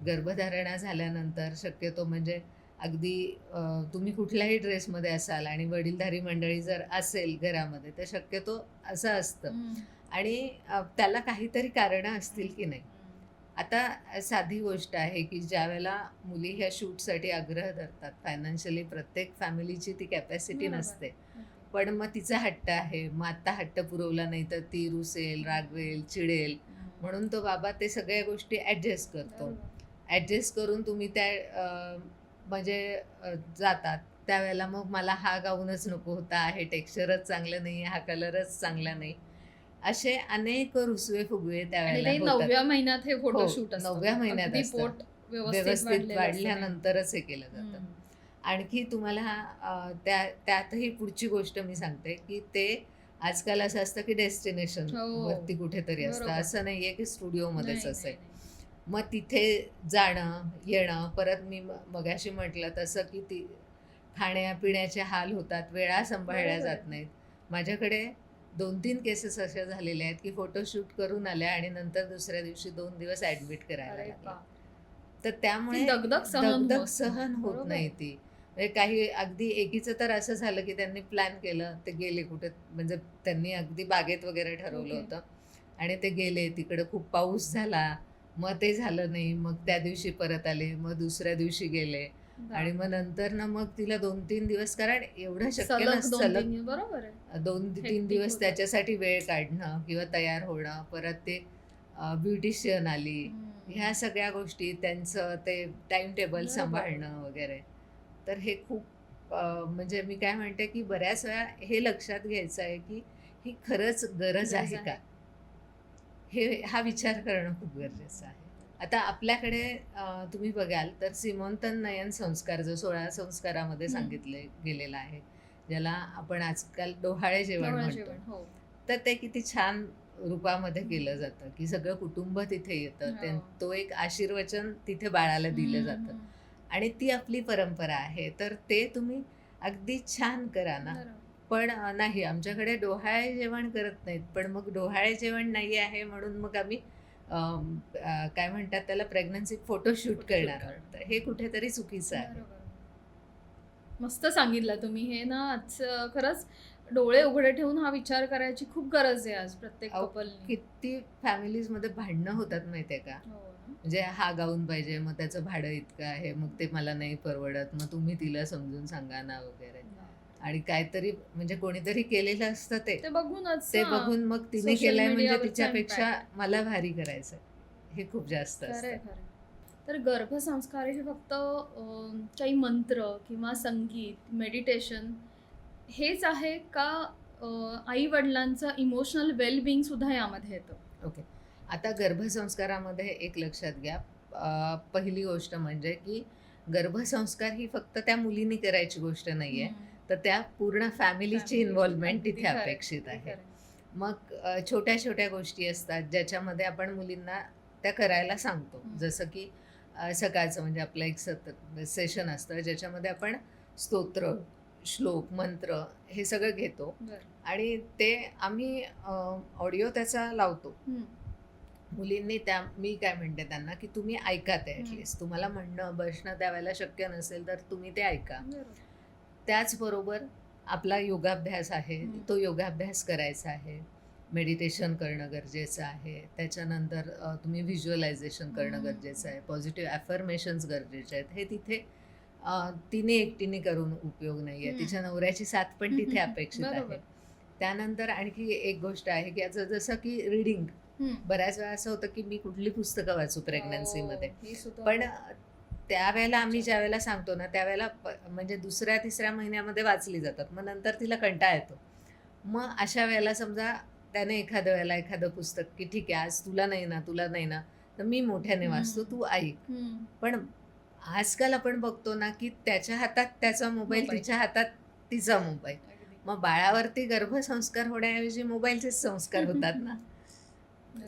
Speaker 2: गर्भधारणा झाल्यानंतर शक्यतो म्हणजे अगदी तुम्ही कुठल्याही ड्रेसमध्ये असाल आणि वडीलधारी मंडळी जर असेल घरामध्ये तर शक्यतो असं असतं आणि त्याला काहीतरी कारणं असतील की नाही. आता साधी गोष्ट आहे की ज्या वेळेला मुली ह्या शूटसाठी आग्रह धरतात फायनान्शियली प्रत्येक फॅमिलीची ती कॅपॅसिटी नसते पण मग तिचा हट्ट आहे मग आता हट्ट पुरवला नाही तर ती रुसेल रागवेल चिडेल म्हणून तो बाबा ते सगळ्या गोष्टी ॲडजस्ट करतो. ॲडजस्ट करून तुम्ही त्या म्हणजे जातात त्यावेळेला मग मला हा गाऊनच नको होता हे टेक्स्चरच चांगलं नाही हा कलरच चांगला नाही असे अनेक रुसवे फुगवे त्यावेळेला
Speaker 1: 9व्या महिन्यात हे फोटोशूट
Speaker 2: 9व्या महिन्यात असतं. व्यवस्थित वाढल्यानंतरच हे केलं जातं. आणखी तुम्हाला त्यातही पुढची गोष्ट मी सांगते की ते आजकाल असं असतं की डेस्टिनेशन
Speaker 1: हो.
Speaker 2: वरती कुठेतरी असतं,
Speaker 1: बरोबर.
Speaker 2: असं नाहीये की स्टुडिओमध्येच
Speaker 1: नाही,
Speaker 2: असेल.
Speaker 1: नाही, नाही.
Speaker 2: मग तिथे जाणं येणं, परत मी मगाशी म्हटलं तसं की ती खाण्यापिण्याचे हाल होतात, वेळा सांभाळल्या
Speaker 1: बरोबर आहे.
Speaker 2: जात नाहीत. माझ्याकडे 2-3 केसेस अशा झालेल्या आहेत की फोटोशूट करून आल्या आणि नंतर दुसऱ्या दिवशी 2 दिवस ॲडमिट करायला
Speaker 1: अरे
Speaker 2: लागल्या.
Speaker 1: बाप!
Speaker 2: तर
Speaker 1: ती
Speaker 2: त्यामुळे
Speaker 1: दगदग सहन
Speaker 2: दगदग
Speaker 1: होत नाही.
Speaker 2: सहन होत
Speaker 1: बरोबर.
Speaker 2: नाही ती. म्हणजे काही अगदी एकीचं तर असं झालं की त्यांनी प्लॅन केलं, ते गेले कुठे, म्हणजे त्यांनी अगदी बागेत वगैरे ठरवलं
Speaker 1: ओके.
Speaker 2: होतं आणि ते गेले. तिकडे खूप पाऊस झाला. मग ते झालं नाही. मग त्या दिवशी परत आले. मग दुसऱ्या दिवशी गेले आणि मग
Speaker 1: बापरे!
Speaker 2: नंतर ना मग तिला 2-3 दिवस, कारण एवढं शक्य
Speaker 1: सलग
Speaker 2: नसतं
Speaker 1: 2-3
Speaker 2: सलग
Speaker 1: दिवस बरोबर आहे.
Speaker 2: 2-3
Speaker 1: हेक्टिक
Speaker 2: दिवस
Speaker 1: होतं.
Speaker 2: त्याच्यासाठी वेळ काढणं किंवा तयार होणं. परत ते ब्युटिशियन आली. ह्या सगळ्या गोष्टी, त्यांचं ते टाईम टेबल
Speaker 1: बरोबर.
Speaker 2: सांभाळणं वगैरे. तर हे खूप म्हणजे मी काय म्हणते की बऱ्याच वेळा हे लक्षात घ्यायचं आहे की ही खरंच गरज आहे का? हा विचार करणं खूप गरजेचं आहे. आता आपल्याकडे तुम्ही बघाल तर सीमोंतन नयन संस्कार जो 16 संस्कारामध्ये
Speaker 1: हं.
Speaker 2: सांगितले गेलेला आहे, ज्याला आपण आजकाल डोहाळे जेवण
Speaker 1: डोहाळे
Speaker 2: म्हणतो.
Speaker 1: जेवण. हो.
Speaker 2: तर ते किती छान रूपामध्ये केलं जातं, की सगळं कुटुंब तिथे येतं.
Speaker 1: हो.
Speaker 2: तो एक आशीर्वचन तिथे बाळाला दिलं
Speaker 1: हं,
Speaker 2: जातं
Speaker 1: हं.
Speaker 2: आणि ती आपली परंपरा आहे. तर ते तुम्ही अगदी छान करा ना.
Speaker 1: बरोबर.
Speaker 2: पण नाही, आमच्याकडे डोहाळे जेवण करत नाहीत. पण मग डोहाळे जेवण नाही आहे म्हणून मग आम्ही काय म्हणतात त्याला, प्रेग्नन्सी फोटोशूट
Speaker 1: फोटोशूट
Speaker 2: करणार आहोत.
Speaker 1: करणं.
Speaker 2: तर हे कुठेतरी चुकीचं आहे.
Speaker 1: बरोबर. मस्त सांगितलं तुम्ही. हे ना आज खरंच डोळे उघडे ठेवून हा विचार करायची खूप गरज आहे आज प्रत्येक
Speaker 2: अहो,
Speaker 1: कपलनी.
Speaker 2: किती फॅमिलीजमध्ये भांडणं होतात माहिती आहे का?
Speaker 1: हो ना.
Speaker 2: म्हणजे हा गाऊन पाहिजे, मग त्याचं भाडं इतकं आहे, मग ते मला नाही परवडत, मग तुम्ही तिला समजून सांगा ना वगैरे. आणि काहीतरी म्हणजे कोणीतरी केलेलं असतं ते.
Speaker 1: ते बघूनच
Speaker 2: ते बघून मग तिने
Speaker 1: सोशल
Speaker 2: केलंय म्हणजे
Speaker 1: मीडियावरचा
Speaker 2: तिच्यापेक्षा
Speaker 1: इम्पॅक्ट.
Speaker 2: मला भारी करायचंय. हे खूप जास्त
Speaker 1: खरंय,
Speaker 2: असतं.
Speaker 1: खरंय. तर गर्भसंस्कार हे फक्त काही मंत्र किंवा संगीत, मेडिटेशन हेच आहे का आई-वडिलांचं इमोशनल वेल सुद्धा यामध्ये येतं?
Speaker 2: ओके. आता गर्भसंस्कारामध्ये एक लक्षात घ्या. पहिली गोष्ट म्हणजे की गर्भसंस्कार ही फक्त त्या मुलीने करायची गोष्ट नाहीये.
Speaker 1: हं.
Speaker 2: तर त्या पूर्ण फॅमिलीची
Speaker 1: फॅमिली.
Speaker 2: इन्व्हॉल्वमेंट
Speaker 1: अगदी
Speaker 2: तिथे
Speaker 1: खरंय,
Speaker 2: अपेक्षित
Speaker 1: अगदी
Speaker 2: आहे.
Speaker 1: खरंय.
Speaker 2: मग छोट्या-छोट्या गोष्टी असतात ज्याच्यामध्ये आपण मुलींना त्या करायला सांगतो.
Speaker 1: हं.
Speaker 2: जसं की सकाळचं म्हणजे आपलं एक सेशन असतं ज्याच्यामध्ये आपण स्तोत्र, श्लोक, मंत्र हे सगळं घेतो
Speaker 1: बरं.
Speaker 2: आणि ते आम्ही ऑडिओ त्याचा लावतो.
Speaker 1: हं.
Speaker 2: मुलींनी मी काय म्हणते त्यांना, की तुम्ही ऐका ते
Speaker 1: हं.
Speaker 2: ॲटलीस्ट. तुम्हाला म्हणणं, बसणं त्यावेळेला शक्य नसेल तर तुम्ही ते ऐका.
Speaker 1: बरोबर.
Speaker 2: त्याचबरोबर आपला योगाभ्यास आहे,
Speaker 1: हं.
Speaker 2: तो योगाभ्यास करायचा आहे. मेडिटेशन करणं गरजेचं आहे. त्याच्यानंतर तुम्ही व्हिज्युअलायझेशन करणं
Speaker 1: हं.
Speaker 2: गरजेचं आहे. पॉझिटिव्ह अफर्मेशन्स गरजेचे आहेत. हे तिथे तिने एकटीने करून उपयोग नाही आहे.
Speaker 1: हं.
Speaker 2: तिच्या नवऱ्याची साथ पण तिथे अपेक्षित
Speaker 1: बरोबर.
Speaker 2: आहे. त्यानंतर आणखी एक गोष्ट आहे, की आता जसं की रीडिंग.
Speaker 1: हं.
Speaker 2: बऱ्याच वेळा असं होतं, की मी कुठली पुस्तकं वाचू प्रेग्नन्सीमध्ये.
Speaker 1: हो, हे सुद्धा
Speaker 2: पण
Speaker 1: होतं.
Speaker 2: त्यावेळेला आम्ही ज्यावेळेला सांगतो ना, त्यावेळेला म्हणजे 2ऱ्या-3ऱ्या महिन्यामध्ये वाचली जातात. मग नंतर तिला कंटाळा येतो. मग अशा वेळेला समजा त्याने एखाद्या वेळेला एखादं पुस्तक, की ठीक आहे आज तुला नाही ना, तुला नाही ना, तर मी मोठ्याने वाचतो, तू ऐक.
Speaker 1: हं.
Speaker 2: पण आजकाल आपण बघतो ना, की त्याच्या हातात त्याचा मोबाईल,
Speaker 1: मोबाईल.
Speaker 2: तिच्या हातात तिचा मोबाईल.
Speaker 1: अगदी.
Speaker 2: मग बाळावरती गर्भसंस्कार होण्याऐवजी मोबाईलचेच संस्कार होतात ना.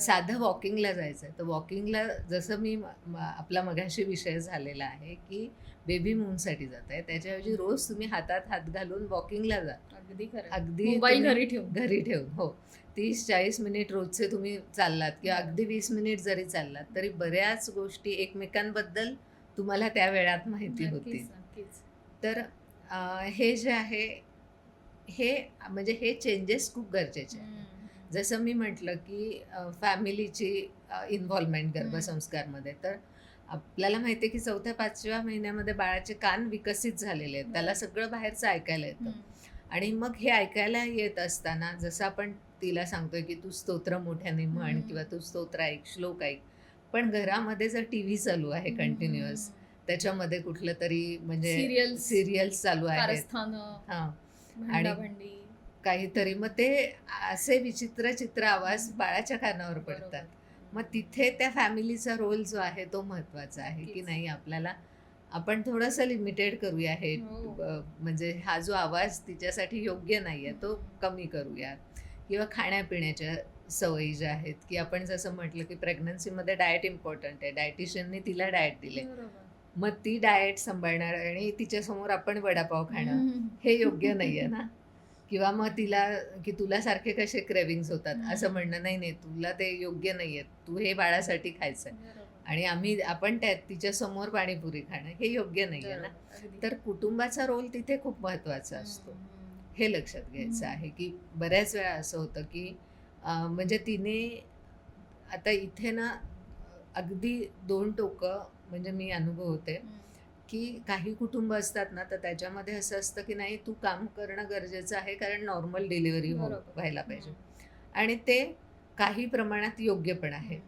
Speaker 2: साधं वॉकिंगला जायचं आहे, तर वॉकिंगला जसं आपला मगाशी विषय झालेला आहे, की बेबी मूनसाठी जाताय, त्याच्याऐवजी रोज तुम्ही हातात हात घालून वॉकिंगला जा.
Speaker 1: अगदी खरं.
Speaker 2: अगदी
Speaker 1: मोबाईल
Speaker 2: तुम्ही
Speaker 1: घरी ठेवून.
Speaker 2: घरी ठेवून. हो. 30-40 मिनिट रोजचे तुम्ही चाललात किंवा अगदी 20 मिनिट जरी चाललात, तरी बऱ्याच गोष्टी एकमेकांबद्दल तुम्हाला त्या वेळात माहिती होतील.
Speaker 1: नक्कीच, नक्कीच.
Speaker 2: तर हे जे आहे, हे म्हणजे हे चेंजेस खूप गरजेचे आहेत.
Speaker 1: हं.
Speaker 2: जसं मी म्हटलं, की फॅमिलीची इन्व्हॉल्वमेंट गर्भसंस्कारमध्ये. तर आपल्याला माहिती आहे, की 4थ्या-5व्या महिन्यामध्ये बाळाचे कान विकसित झालेले आहेत. त्याला सगळं बाहेरचं ऐकायला येतं.
Speaker 1: हं.
Speaker 2: आणि मग हे ऐकायला येत असताना जसं आपण तिला सांगतोय, की तू स्तोत्र मोठ्याने म्हण किंवा तू स्तोत्र ऐक, श्लोक ऐक. पण घरामध्ये जर टीव्ही चालू आहे कंटिन्युअस, त्याच्यामध्ये कुठलं तरी म्हणजे सीरियल्स चालू आहेत.
Speaker 1: कारस्थानं,
Speaker 2: हां.
Speaker 1: भांडाभांडी.
Speaker 2: काहीतरी मग ते असे विचित्र आवाज बाळाच्या कानावर पडतात.
Speaker 1: बरोबर.
Speaker 2: मग तिथे त्या फॅमिलीचा रोल जो आहे तो महत्त्वाचा आहे, की
Speaker 1: नक्कीच.
Speaker 2: नाही आपल्याला आपण थोडंसं लिमिटेड करूया हे.
Speaker 1: हो.
Speaker 2: म्हणजे हा जो आवाज तिच्यासाठी योग्य नाही आहे तो कमी करूया. किंवा खाण्यापिण्याच्या सवयी ज्या आहेत, की आपण जसं म्हटलं की प्रेग्नन्सीमध्ये डाएट इम्पॉर्टंट आहे. डायटिशियनने तिला डाएट दिले.
Speaker 1: बरोबर.
Speaker 2: मग ती डाएट सांभाळणार आणि तिच्यासमोर आपण वडापाव खाणं
Speaker 1: हम्म.
Speaker 2: हे योग्य नाही आहे ना. किंवा मग तिला की तुला सारखे कसे क्रेविंग्स होतात असं म्हणणं, नाही नाही तुला ते योग्य नाही आहे, तू हे बाळासाठी खायचं आहे.
Speaker 1: बरोबर.
Speaker 2: आणि आपण तिच्यासमोर पाणीपुरी खाणं हे योग्य नाही आहे ना.
Speaker 1: बरोबर. अगदी.
Speaker 2: तर कुटुंबाचा रोल तिथे खूप महत्त्वाचा असतो.
Speaker 1: हम्म.
Speaker 2: हे लक्षात घ्यायचं आहे की बऱ्याच वेळा असं होतं की म्हणजे तिने आता इथे ना अगदी दोन टोकं म्हणजे मी अनुभवते
Speaker 1: हम्म.
Speaker 2: की काही कुटुंब असतात ना तर त्याच्यामध्ये असं असतं की नाही तू काम करणं गरजेचं आहे कारण नॉर्मल डिलिव्हरी
Speaker 1: बरोबर.
Speaker 2: व्हायला पाहिजे. आणि ते काही प्रमाणात योग्य पण आहे.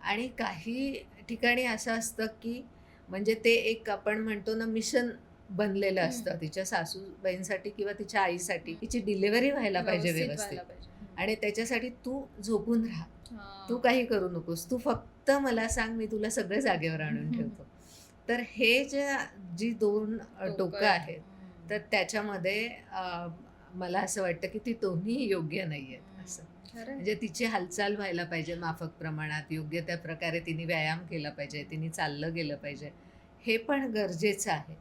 Speaker 2: आणि काही ठिकाणी असं असतं की म्हणजे ते एक आपण म्हणतो ना मिशन बनलेलं असतं तिच्या सासूबाईंसाठी किंवा तिच्या आईसाठी. तिची डिलिव्हरी व्हायला पाहिजे व्यवस्थित.
Speaker 1: व्हायला पाहिजे.
Speaker 2: आणि त्याच्यासाठी तू झोपून राहा,
Speaker 1: हा.
Speaker 2: तू काही करू नकोस, तू फक्त मला सांग, मी तुला सगळं जागेवर आणून ठेवतो. तर हे जी दोन टोकं आहेत तर त्याच्यामध्ये मला असं वाटतं की ती दोन्ही योग्य नाही आहेत. असं
Speaker 1: खरंय.
Speaker 2: म्हणजे तिची हालचाल व्हायला पाहिजे माफक प्रमाणात, योग्य त्या प्रकारे तिने व्यायाम केला पाहिजे, तिने चाललं गेलं पाहिजे, हे पण गरजेचं आहे.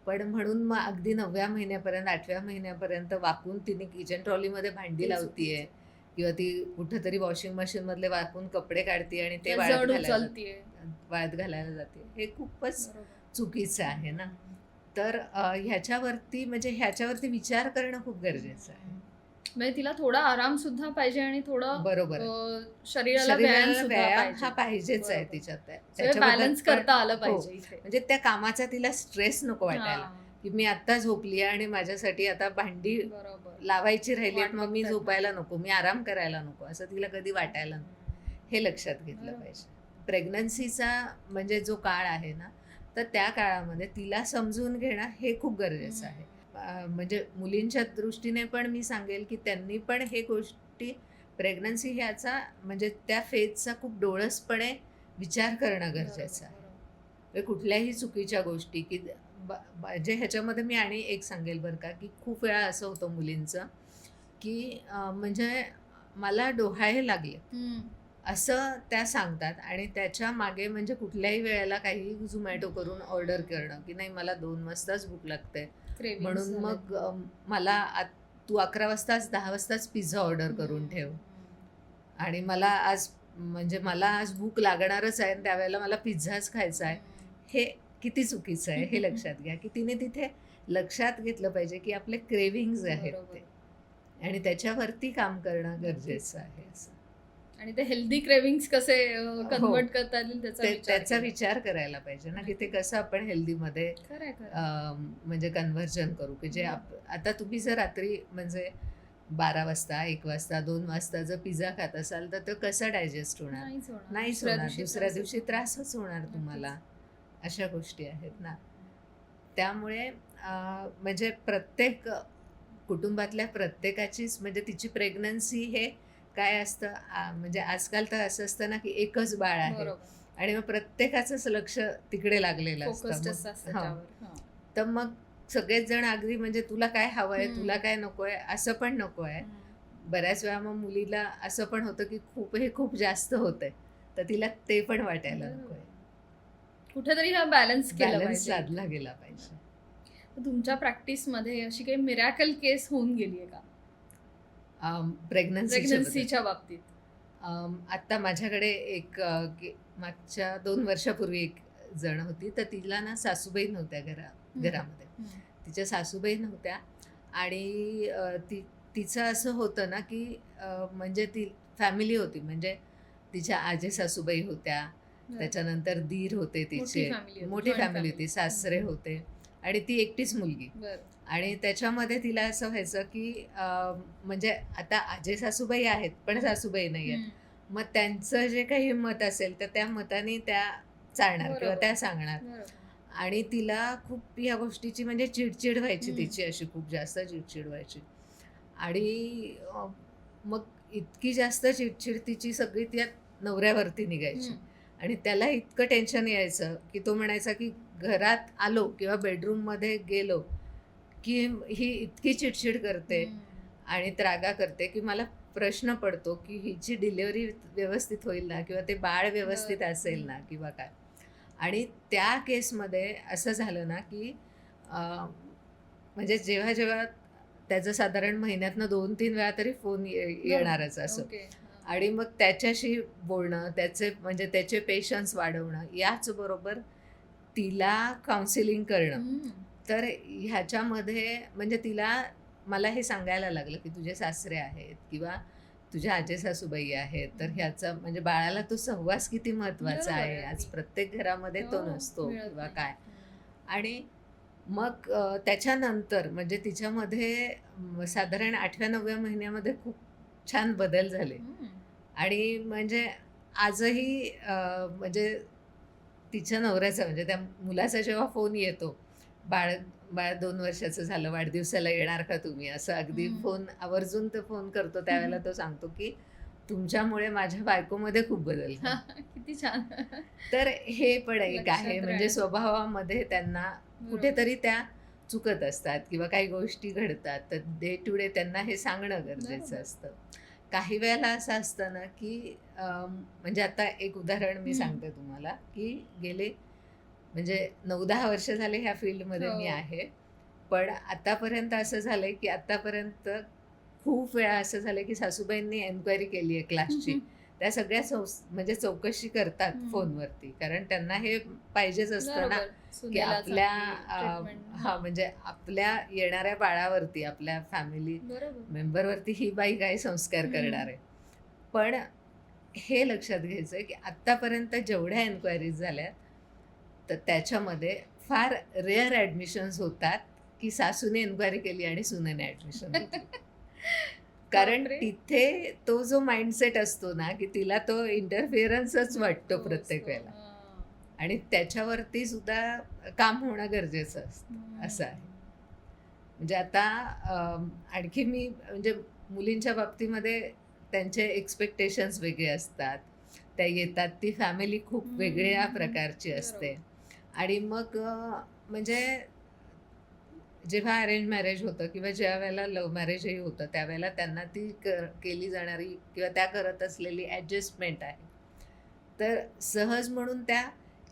Speaker 2: पण म्हणून मग अगदी 9व्या महिन्यापर्यंत 8व्या महिन्यापर्यंत वाकून तिने किचन ट्रॉलीमध्ये भांडी
Speaker 1: ते
Speaker 2: लावतीये किंवा ती कुठेतरी वॉशिंग मशीनमधले वाकून कपडे काढते आणि ते
Speaker 1: जड उचलतीये.
Speaker 2: वाळत घालायला जाते. हे खूपच
Speaker 1: बरोबर.
Speaker 2: चुकीचं आहे ना. तर ह्याच्यावरती विचार करणं खूप गरजेचं आहे.
Speaker 1: म्हणजे तिला थोडा आराम सुद्धा पाहिजे आणि थोडं
Speaker 2: बरोबर आहे.
Speaker 1: शरीराला व्यायाम सुद्धा
Speaker 2: व्यायाम हा
Speaker 1: पाहिजे.
Speaker 2: पाहिजेच आहे
Speaker 1: बरोबर.
Speaker 2: तिच्यात.
Speaker 1: बॅलन्स
Speaker 2: त्याच्याबद्दल
Speaker 1: करता आलं
Speaker 2: हो.
Speaker 1: पाहिजे इथे.
Speaker 2: म्हणजे त्या कामाचा तिला स्ट्रेस नको वाटायला
Speaker 1: हा.
Speaker 2: की मी आता झोपली आणि माझ्यासाठी आता भांडी
Speaker 1: बरोबर.
Speaker 2: लावायची राहिली
Speaker 1: वाट
Speaker 2: मग मी
Speaker 1: बघतात.
Speaker 2: झोपायला नको, मी आराम करायला नको, असं तिला कधी वाटायला नको. हे लक्षात घेतलं
Speaker 1: बरोबर.
Speaker 2: पाहिजे. प्रेग्नन्सीचा म्हणजे जो काळ आहे ना तर त्या काळामध्ये तिला समजून घेणं हे खूप गरजेचं आहे. म्हणजे मुलींच्या दृष्टीने पण मी सांगेल की त्यांनी पण हे गोष्टी प्रेग्नन्सी ह्याचा म्हणजे त्या फेजचा खूप डोळसपणे विचार करणं गरजेचं आहे. म्हणजे कुठल्याही चुकीच्या गोष्टी की जे ह्याच्यामध्ये मी आणि एक सांगेल बरं का की खूप वेळा असं होतं मुलींचं की म्हणजे मला डोहाळे लागले असं त्या सांगतात आणि त्याच्या मागे म्हणजे कुठल्याही वेळेला काही झोमॅटो करून ऑर्डर करणं की नाही मला 2 वाजताच भूक लागते म्हणून मग मला तू 11 वाजताच 10 वाजताच पिझ्झा ऑर्डर करून ठेव आणि मला आज भूक लागणारच आहे आणि त्यावेळेला मला पिझ्झाच खायचा आहे. हे किती चुकीचं आहे हे लक्षात घ्या की तिने तिथे लक्षात घेतलं पाहिजे की आपले क्रेविंग्ज आहेत ते आणि त्याच्यावरती काम करणं गरजेचं आहे. असं
Speaker 1: आणि ते हेल्दी क्रेविंग्स कसे कन्वर्ट करता येईल
Speaker 2: त्याचा विचार करायला पाहिजे ना की ते कसं आपण हेल्दीमध्ये म्हणजे कन्व्हर्जन करू की जे आता तुम्ही जर रात्री म्हणजे 12 वाजता 1 वाजता 2 वाजता जर पिझ्झा खात असाल तर तो कसा डायजेस्ट होणार? नाहीच होणार. दुसऱ्या दिवशी त्रासच होणार तुम्हाला. अशा गोष्टी आहेत ना. त्यामुळे म्हणजे प्रत्येक कुटुंबातल्या प्रत्येकाचीच म्हणजे तिची प्रेग्नन्सी हे काय असतं म्हणजे आजकाल तर असं असतं ना की एकच बाळ आहे आणि मग प्रत्येकाचंच लक्ष तिकडे लागलेलं असतं. तर मग सगळेच जण अगदी म्हणजे तुला काय हवंय तुला काय नकोय असं पण नको आहे. बऱ्याच वेळा मग मुलीला असं पण होतं की खूप जास्त होतंय तर तिला ते पण वाटायला नकोय.
Speaker 1: कुठेतरी हा बॅलन्स
Speaker 2: साधला गेला पाहिजे.
Speaker 1: तुमच्या अशी काही मिरॅकल केस होऊन गेली आहे का प्रेग्नन्सीच्या बाबतीत?
Speaker 2: आता माझ्याकडे एक मागच्या 2 वर्षापूर्वी एक जण होती तर तिला ना सासूबाई नव्हत्या घरामध्ये. तिच्या सासूबाई नव्हत्या आणि तिचं असं होतं ना की म्हणजे ती फॅमिली होती म्हणजे तिच्या आजी सासूबाई होत्या, त्याच्यानंतर दीर होते तिचे, मोठी फॅमिली होती, सासरे होते आणि ती एकटीच मुलगी. आणि त्याच्यामध्ये तिला असं व्हायचं की म्हणजे आता आजी सासूबाई आहेत पण सासूबाई नाही आहेत. मग त्यांचं जे काही मत असेल तर त्या मताने त्या चालणार किंवा त्या सांगणार आणि तिला खूप ह्या गोष्टीची म्हणजे चिडचिड व्हायची तिची, अशी खूप जास्त चिडचिड व्हायची आणि मग इतकी जास्त चिडचिड तिची सगळी त्या नवऱ्यावरती निघायची आणि त्याला इतकं टेन्शन यायचं की तो म्हणायचा की घरात आलो किंवा बेडरूममध्ये गेलो की ही इतकी चिडचिड करते आणि त्रागा करते की मला प्रश्न पडतो की हिची डिलिव्हरी व्यवस्थित होईल ना, किंवा ते बाळ व्यवस्थित असेल ना, किंवा काय. आणि त्या केसमध्ये असं झालं ना की म्हणजे जेव्हा जेव्हा त्याचं साधारण महिन्यातनं 2-3 वेळा तरी फोन येणारच असं.
Speaker 1: ओके.
Speaker 2: आणि मग त्याच्याशी बोलणं, त्याचे म्हणजे त्याचे पेशन्स वाढवणं, याचबरोबर तिला काउन्सिलिंग करणं. तर ह्याच्यामध्ये म्हणजे तिला मला हे सांगायला लागलं की तुझे सासरे आहेत किंवा तुझ्या आजे सासूबाई आहेत, तर ह्याचा म्हणजे बाळाला तो सहवास किती महत्त्वाचा
Speaker 1: बरोबर
Speaker 2: आहे.
Speaker 1: आहे
Speaker 2: आज
Speaker 1: अगदी.
Speaker 2: प्रत्येक घरामध्ये तो
Speaker 1: हो,
Speaker 2: नसतो
Speaker 1: मिळत
Speaker 2: किंवा
Speaker 1: नाही.
Speaker 2: काय. आणि मग त्याच्यानंतर म्हणजे तिच्यामध्ये साधारण 8व्या-9व्या महिन्यामध्ये खूप छान बदल झाले. आणि म्हणजे आजही म्हणजे तिच्या नवऱ्याचा म्हणजे त्या मुलाचा जेव्हा फोन येतो, बाळ बाळ 2 वर्षाचं झालं, वाढदिवसाला येणार का तुम्ही? असं अगदी फोन आवर्जून तो फोन करतो. त्यावेळेला तो सांगतो की तुमच्यामुळे माझ्या बायकोमध्ये खूप बदल झाला.
Speaker 1: किती छान.
Speaker 2: तर हे पण एक आहे,
Speaker 1: लक्षात
Speaker 2: म्हणजे
Speaker 1: राहण्यासाठी.
Speaker 2: स्वभावामध्ये त्यांना
Speaker 1: बरोबर.
Speaker 2: कुठेतरी त्या चुकत असतात किंवा काही गोष्टी घडतात, तर डे टू डे त्यांना हे सांगणं गरजेचं
Speaker 1: बरोबर.
Speaker 2: असतं. काही वेळेला असं असतं ना की म्हणजे आता एक उदाहरण मी सांगते तुम्हाला की गेले म्हणजे 9-10 वर्ष झाले ह्या फील्डमध्ये मी
Speaker 1: हो.
Speaker 2: आहे. पण आतापर्यंत असं झालंय की आतापर्यंत खूप वेळा असं झालं की सासूबाईंनी एन्क्वायरी केली आहे क्लासची. त्या सगळ्या म्हणजे चौकशी करतात फोनवरती, कारण त्यांना हे पाहिजेच असतं ना
Speaker 1: बरोबर.
Speaker 2: की
Speaker 1: सुनेला
Speaker 2: आपल्या
Speaker 1: चांगली ट्रीटमेंट.
Speaker 2: हां, म्हणजे आपल्या येणाऱ्या बाळावरती, आपल्या फॅमिली
Speaker 1: बरोबर.
Speaker 2: मेंबरवरती ही बाई काय संस्कार करणार आहे. पण हे लक्षात घ्यायचं आहे की आत्तापर्यंत जेवढ्या एन्क्वायरीज झाल्या, तर त्याच्यामध्ये फार रेअर ॲडमिशन्स होतात की सासूने एन्क्वायरी केली आणि सुनेने ॲडमिशन घेतलं. कारण
Speaker 1: बापरे!
Speaker 2: तिथे तो जो माइंडसेट असतो ना की तिला तो इंटरफिअरन्सच वाटतो प्रत्येक वेळेला. आणि त्याच्यावरती सुद्धा काम होणं गरजेचं असतं, असं आहे. म्हणजे आता आणखी मी म्हणजे मुलींच्या बाबतीमध्ये त्यांचे एक्सपेक्टेशन्स वेगळे असतात. त्या येतात ती फॅमिली खूप वेगळ्या प्रकारची असते. आणि मग म्हणजे जेव्हा अरेंज मॅरेज होतं किंवा ज्या वेळेला लव्ह मॅरेजही होतं, त्यावेळेला त्यांना ती केली जाणारी किंवा त्या करत असलेली ॲडजस्टमेंट आहे. तर सहज म्हणून त्या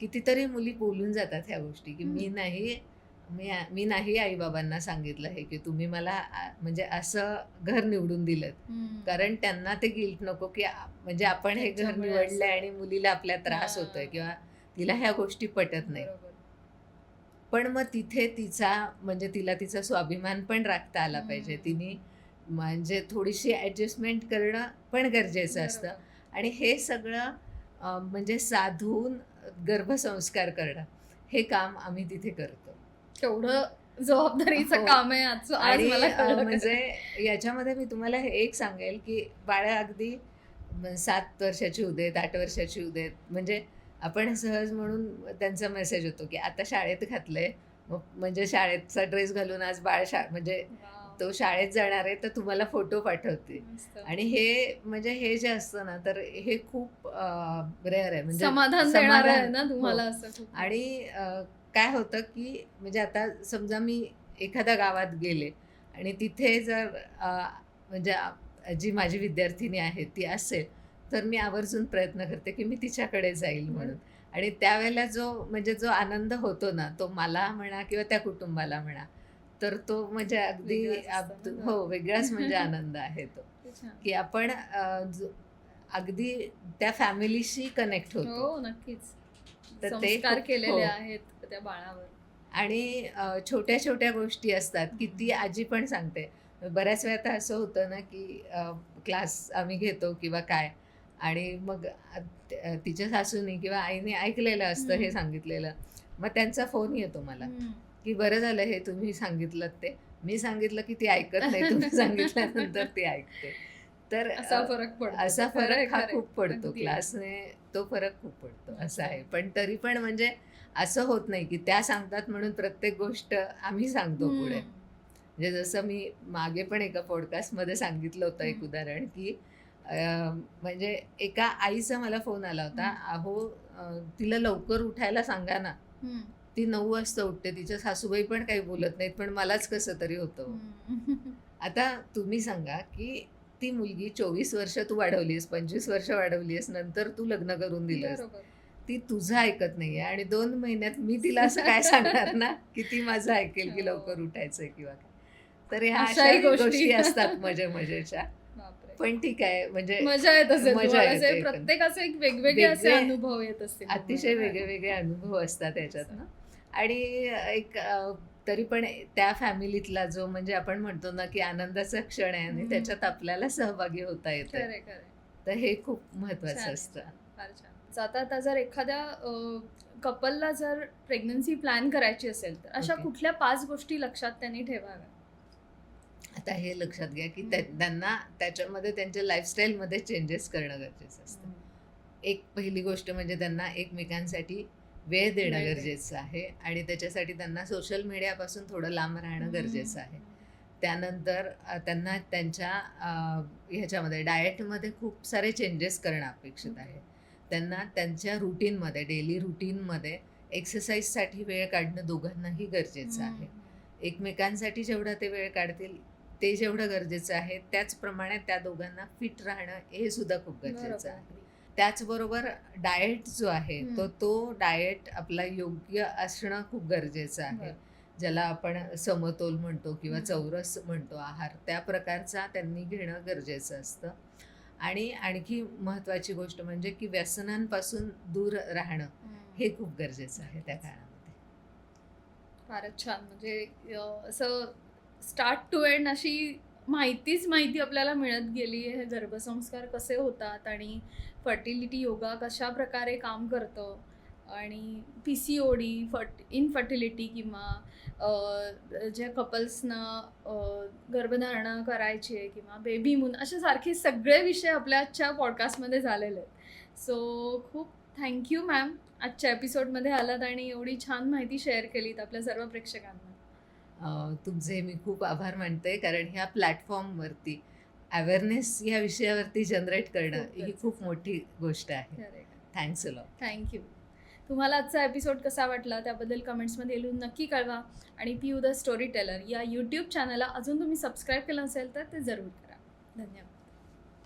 Speaker 2: कितीतरी मुली बोलून जातात ह्या गोष्टी की मी नाही आई-बाबांना सांगितलं हे की तुम्ही मला म्हणजे असं घर निवडून दिलंत. कारण त्यांना ते गिल्ट नको की म्हणजे आपण हे घर
Speaker 1: त्यांच्यामुळे
Speaker 2: निवडलंय
Speaker 1: असं.
Speaker 2: आणि मुलीला आपल्या त्रास होतोय किंवा तिला ह्या गोष्टी पटत नाही.
Speaker 1: बरोबर.
Speaker 2: पण मग तिथे तिचा म्हणजे तिला तिचा स्वाभिमान पण राखता आला पाहिजे. तिने म्हणजे थोडीशी ॲडजस्टमेंट करणं पण गरजेचं असतं.
Speaker 1: बरोबर.
Speaker 2: आणि हे सगळं म्हणजे साधून गर्भसंस्कार करणं, हे काम आम्ही तिथे करतो.
Speaker 1: केवढं जबाबदारीचं
Speaker 2: हो.
Speaker 1: काम आहे आज
Speaker 2: आणि
Speaker 1: मला कळलं.
Speaker 2: म्हणजे याच्यामध्ये मी तुम्हाला हे एक सांगेल की बाळं अगदी 7 वर्षाची होऊ देत, 8 वर्षाची होऊ देत, म्हणजे आपण सहज म्हणून त्यांचा मेसेज होतो की आता शाळेत घातलंय, मग म्हणजे शाळेचा ड्रेस घालून आज बाळ म्हणजे
Speaker 1: वाव.
Speaker 2: तो शाळेत जाणार आहे, तर तुम्हाला फोटो पाठवते.
Speaker 1: मस्त.
Speaker 2: आणि हे म्हणजे हे जे असतं ना, तर हे खूप रेअर आहे. म्हणजे
Speaker 1: समाधान देणारं आहे ना तुम्हाला
Speaker 2: हो.
Speaker 1: असं खूप.
Speaker 2: आणि काय होतं की म्हणजे आता समजा मी एखाद्या गावात गेले आणि तिथे जर म्हणजे जी माझी विद्यार्थिनी आहे ती असेल, तर मी आवर्जून प्रयत्न करते की मी तिच्याकडे जाईल म्हणून. आणि त्यावेळेला जो आनंद होतो ना, तो मला म्हणा किंवा त्या कुटुंबाला म्हणा, तर तो म्हणजे अगदी
Speaker 1: वेगळाच असतो ना.
Speaker 2: हो, वेगळाच म्हणजे आनंद आहे तो,
Speaker 1: किती छान.
Speaker 2: की आपण अगदी त्या फॅमिलीशी कनेक्ट होतो.
Speaker 1: हो, नक्कीच.
Speaker 2: तर ते
Speaker 1: संस्कार
Speaker 2: खूप
Speaker 1: केलेले
Speaker 2: हो.
Speaker 1: आहेत त्या बाळावर.
Speaker 2: आणि छोट्या-छोट्या गोष्टी असतात की ती आजी पण सांगते. बऱ्याच वेळा तर असं होतं ना की क्लास आम्ही घेतो किंवा काय, आणि मग तिच्या सासूनी किंवा आईने ऐकलेलं असतं हे सांगितलेलं. मग त्यांचा फोन येतो मला की बरं झालं हे तुम्ही सांगितलंत ते. मी सांगितलं की ती ऐकत नाही, तुम्ही सांगितल्यानंतर ती ऐकते. तर
Speaker 1: असा फरक पडतो.
Speaker 2: असा
Speaker 1: खरंय,
Speaker 2: फरक हा
Speaker 1: खरंय.
Speaker 2: खूप पडतो.
Speaker 1: अगदी.
Speaker 2: क्लासने तो फरक खूप पडतो, असं
Speaker 1: अच्छा.
Speaker 2: आहे. पण तरी पण म्हणजे असं होत नाही की त्या सांगतात म्हणून प्रत्येक गोष्ट आम्ही सांगतो पुढे. म्हणजे जसं मी मागे पण एका पॉडकास्टमध्ये सांगितलं होतं एक उदाहरण की म्हणजे एका आईचा मला फोन आला होता, "अहो तिला लवकर उठायला सांगा ना." ती 9 वाजता उठते, तिच्या सासूबाई पण काही बोलत नाहीत, पण मलाच कसं तरी होतं. आता तुम्ही सांगा, की ती मुलगी 24 वर्ष तू वाढवलीस, 25 वर्ष वाढवलीस, नंतर तू लग्न करून दिलंस.
Speaker 1: बरोबर.
Speaker 2: ती तुझं ऐकत नाहीये आणि 2 महिन्यात मी तिला असं काय सांगणार ना, की ती माझं ऐकेल, की
Speaker 1: हो.
Speaker 2: लवकर उठायचंय किंवा काय. तर ह्या
Speaker 1: अशाही
Speaker 2: अशाही
Speaker 1: गोष्टी.
Speaker 2: गोष्टी असतात मजेच्या.
Speaker 1: बापरे.
Speaker 2: पण ठीक आहे, म्हणजे
Speaker 1: मजा येत असेल
Speaker 2: मजा
Speaker 1: तुम्हाला,
Speaker 2: येते
Speaker 1: असे
Speaker 2: एकंदर.
Speaker 1: प्रत्येकाचे एक वेगवेगळे असे
Speaker 2: वेगळे-
Speaker 1: अनुभव येत असतील
Speaker 2: अतिशय
Speaker 1: तुम्हाला.
Speaker 2: वेगळे अनुभव असतात याच्यातनं. आणि एक तरी पण त्या फॅमिलीतला जो म्हणजे आपण म्हणतो ना, की आनंदाचा क्षण आहे आणि
Speaker 1: हम्म.
Speaker 2: त्याच्यात आपल्याला सहभागी होता येतं.
Speaker 1: खरंय, खरंय.
Speaker 2: तर हे खूप महत्वाचं
Speaker 1: छान,
Speaker 2: असतं.
Speaker 1: छान. फार छान. जाता आता जर एखाद्या कपलला जर प्रेग्नन्सी प्लॅन करायची असेल, तर अशा
Speaker 2: ओके.
Speaker 1: कुठल्या 5 गोष्टी लक्षात त्यांनी ठेवाव्या?
Speaker 2: आता हे लक्षात घ्या, की
Speaker 1: हम्म.
Speaker 2: त्यांना त्याच्यामध्ये त्यांच्या लाईफस्टाईलमध्ये चेंजेस करणं गरजेचं असतं. एक पहिली गोष्ट म्हणजे त्यांना एकमेकांसाठी वेळ देणं
Speaker 1: वेळ
Speaker 2: गरजेचं आहे आणि त्याच्यासाठी त्यांना सोशल मीडियापासून थोडं लांब राहणं गरजेचं आहे. त्यानंतर त्यांना त्यांच्या ह्याच्यामध्ये डाएटमध्ये खूप सारे चेंजेस करणं अपेक्षित आहे. त्यांना त्यांच्या रुटीनमध्ये, डेली रुटीनमध्ये एक्सरसाइजसाठी वेळ काढणं दोघांनाही गरजेचं आहे. एकमेकांसाठी जेवढा ते वेळ काढतील ते जेवढं गरजेचं आहे, त्याचप्रमाणे त्या दोघांना फिट राहणं हे सुद्धा खूप गरजेचं आहे. त्याचबरोबर डाएट जो आहे तो डाएट आपला योग्य असणं खूप गरजेचं आहे.
Speaker 1: बरं.
Speaker 2: ज्याला आपण समतोल म्हणतो किंवा
Speaker 1: हम्म.
Speaker 2: चौरस म्हणतो आहार, त्या प्रकारचा त्यांनी घेणं गरजेचं असतं. आणि आणखी महत्त्वाची गोष्ट म्हणजे की व्यसनांपासून दूर राहणं हे खूप गरजेचं आहे त्या काळामध्ये.
Speaker 1: फारच छान. म्हणजे असं स्टार्ट टू एंड अशी माहिती आपल्याला मिळत गेली आहे. गर्भसंस्कार कसे होतात आणि फर्टिलिटी योगा कशा प्रकारे काम करतं आणि PCOD, इनफर्टिलिटी किंवा ज्या कपल्सना गर्भधारणा करायची आहे किंवा बेबी मून, असे सारखे सगळे विषय आपल्या आजच्या पॉडकास्टमध्ये झालेले आहेत. सो खूप थँक्यू मॅम, आजच्या एपिसोडमध्ये आलात आणि एवढी छान माहिती शेअर केलीत आपल्या सर्व प्रेक्षकांना.
Speaker 2: तुमचे मी खूप आभार मानते, कारण ह्या प्लॅटफॉर्मवरती अवेअरनेस या विषयावरती जनरेट करणं
Speaker 1: खूप
Speaker 2: ही
Speaker 1: गरजेचं
Speaker 2: खूप मोठी गोष्ट आहे.
Speaker 1: खरंय.
Speaker 2: Thanks a lot.
Speaker 1: थँक्यू. तुम्हाला आजचा एपिसोड कसा वाटला त्याबद्दल कमेंट्समध्ये लिहून नक्की कळवा आणि पियू द स्टोरी टेलर या यूट्यूब चॅनलला अजून तुम्ही सबस्क्राईब केलं असेल तर ते जरूर करा. धन्यवाद.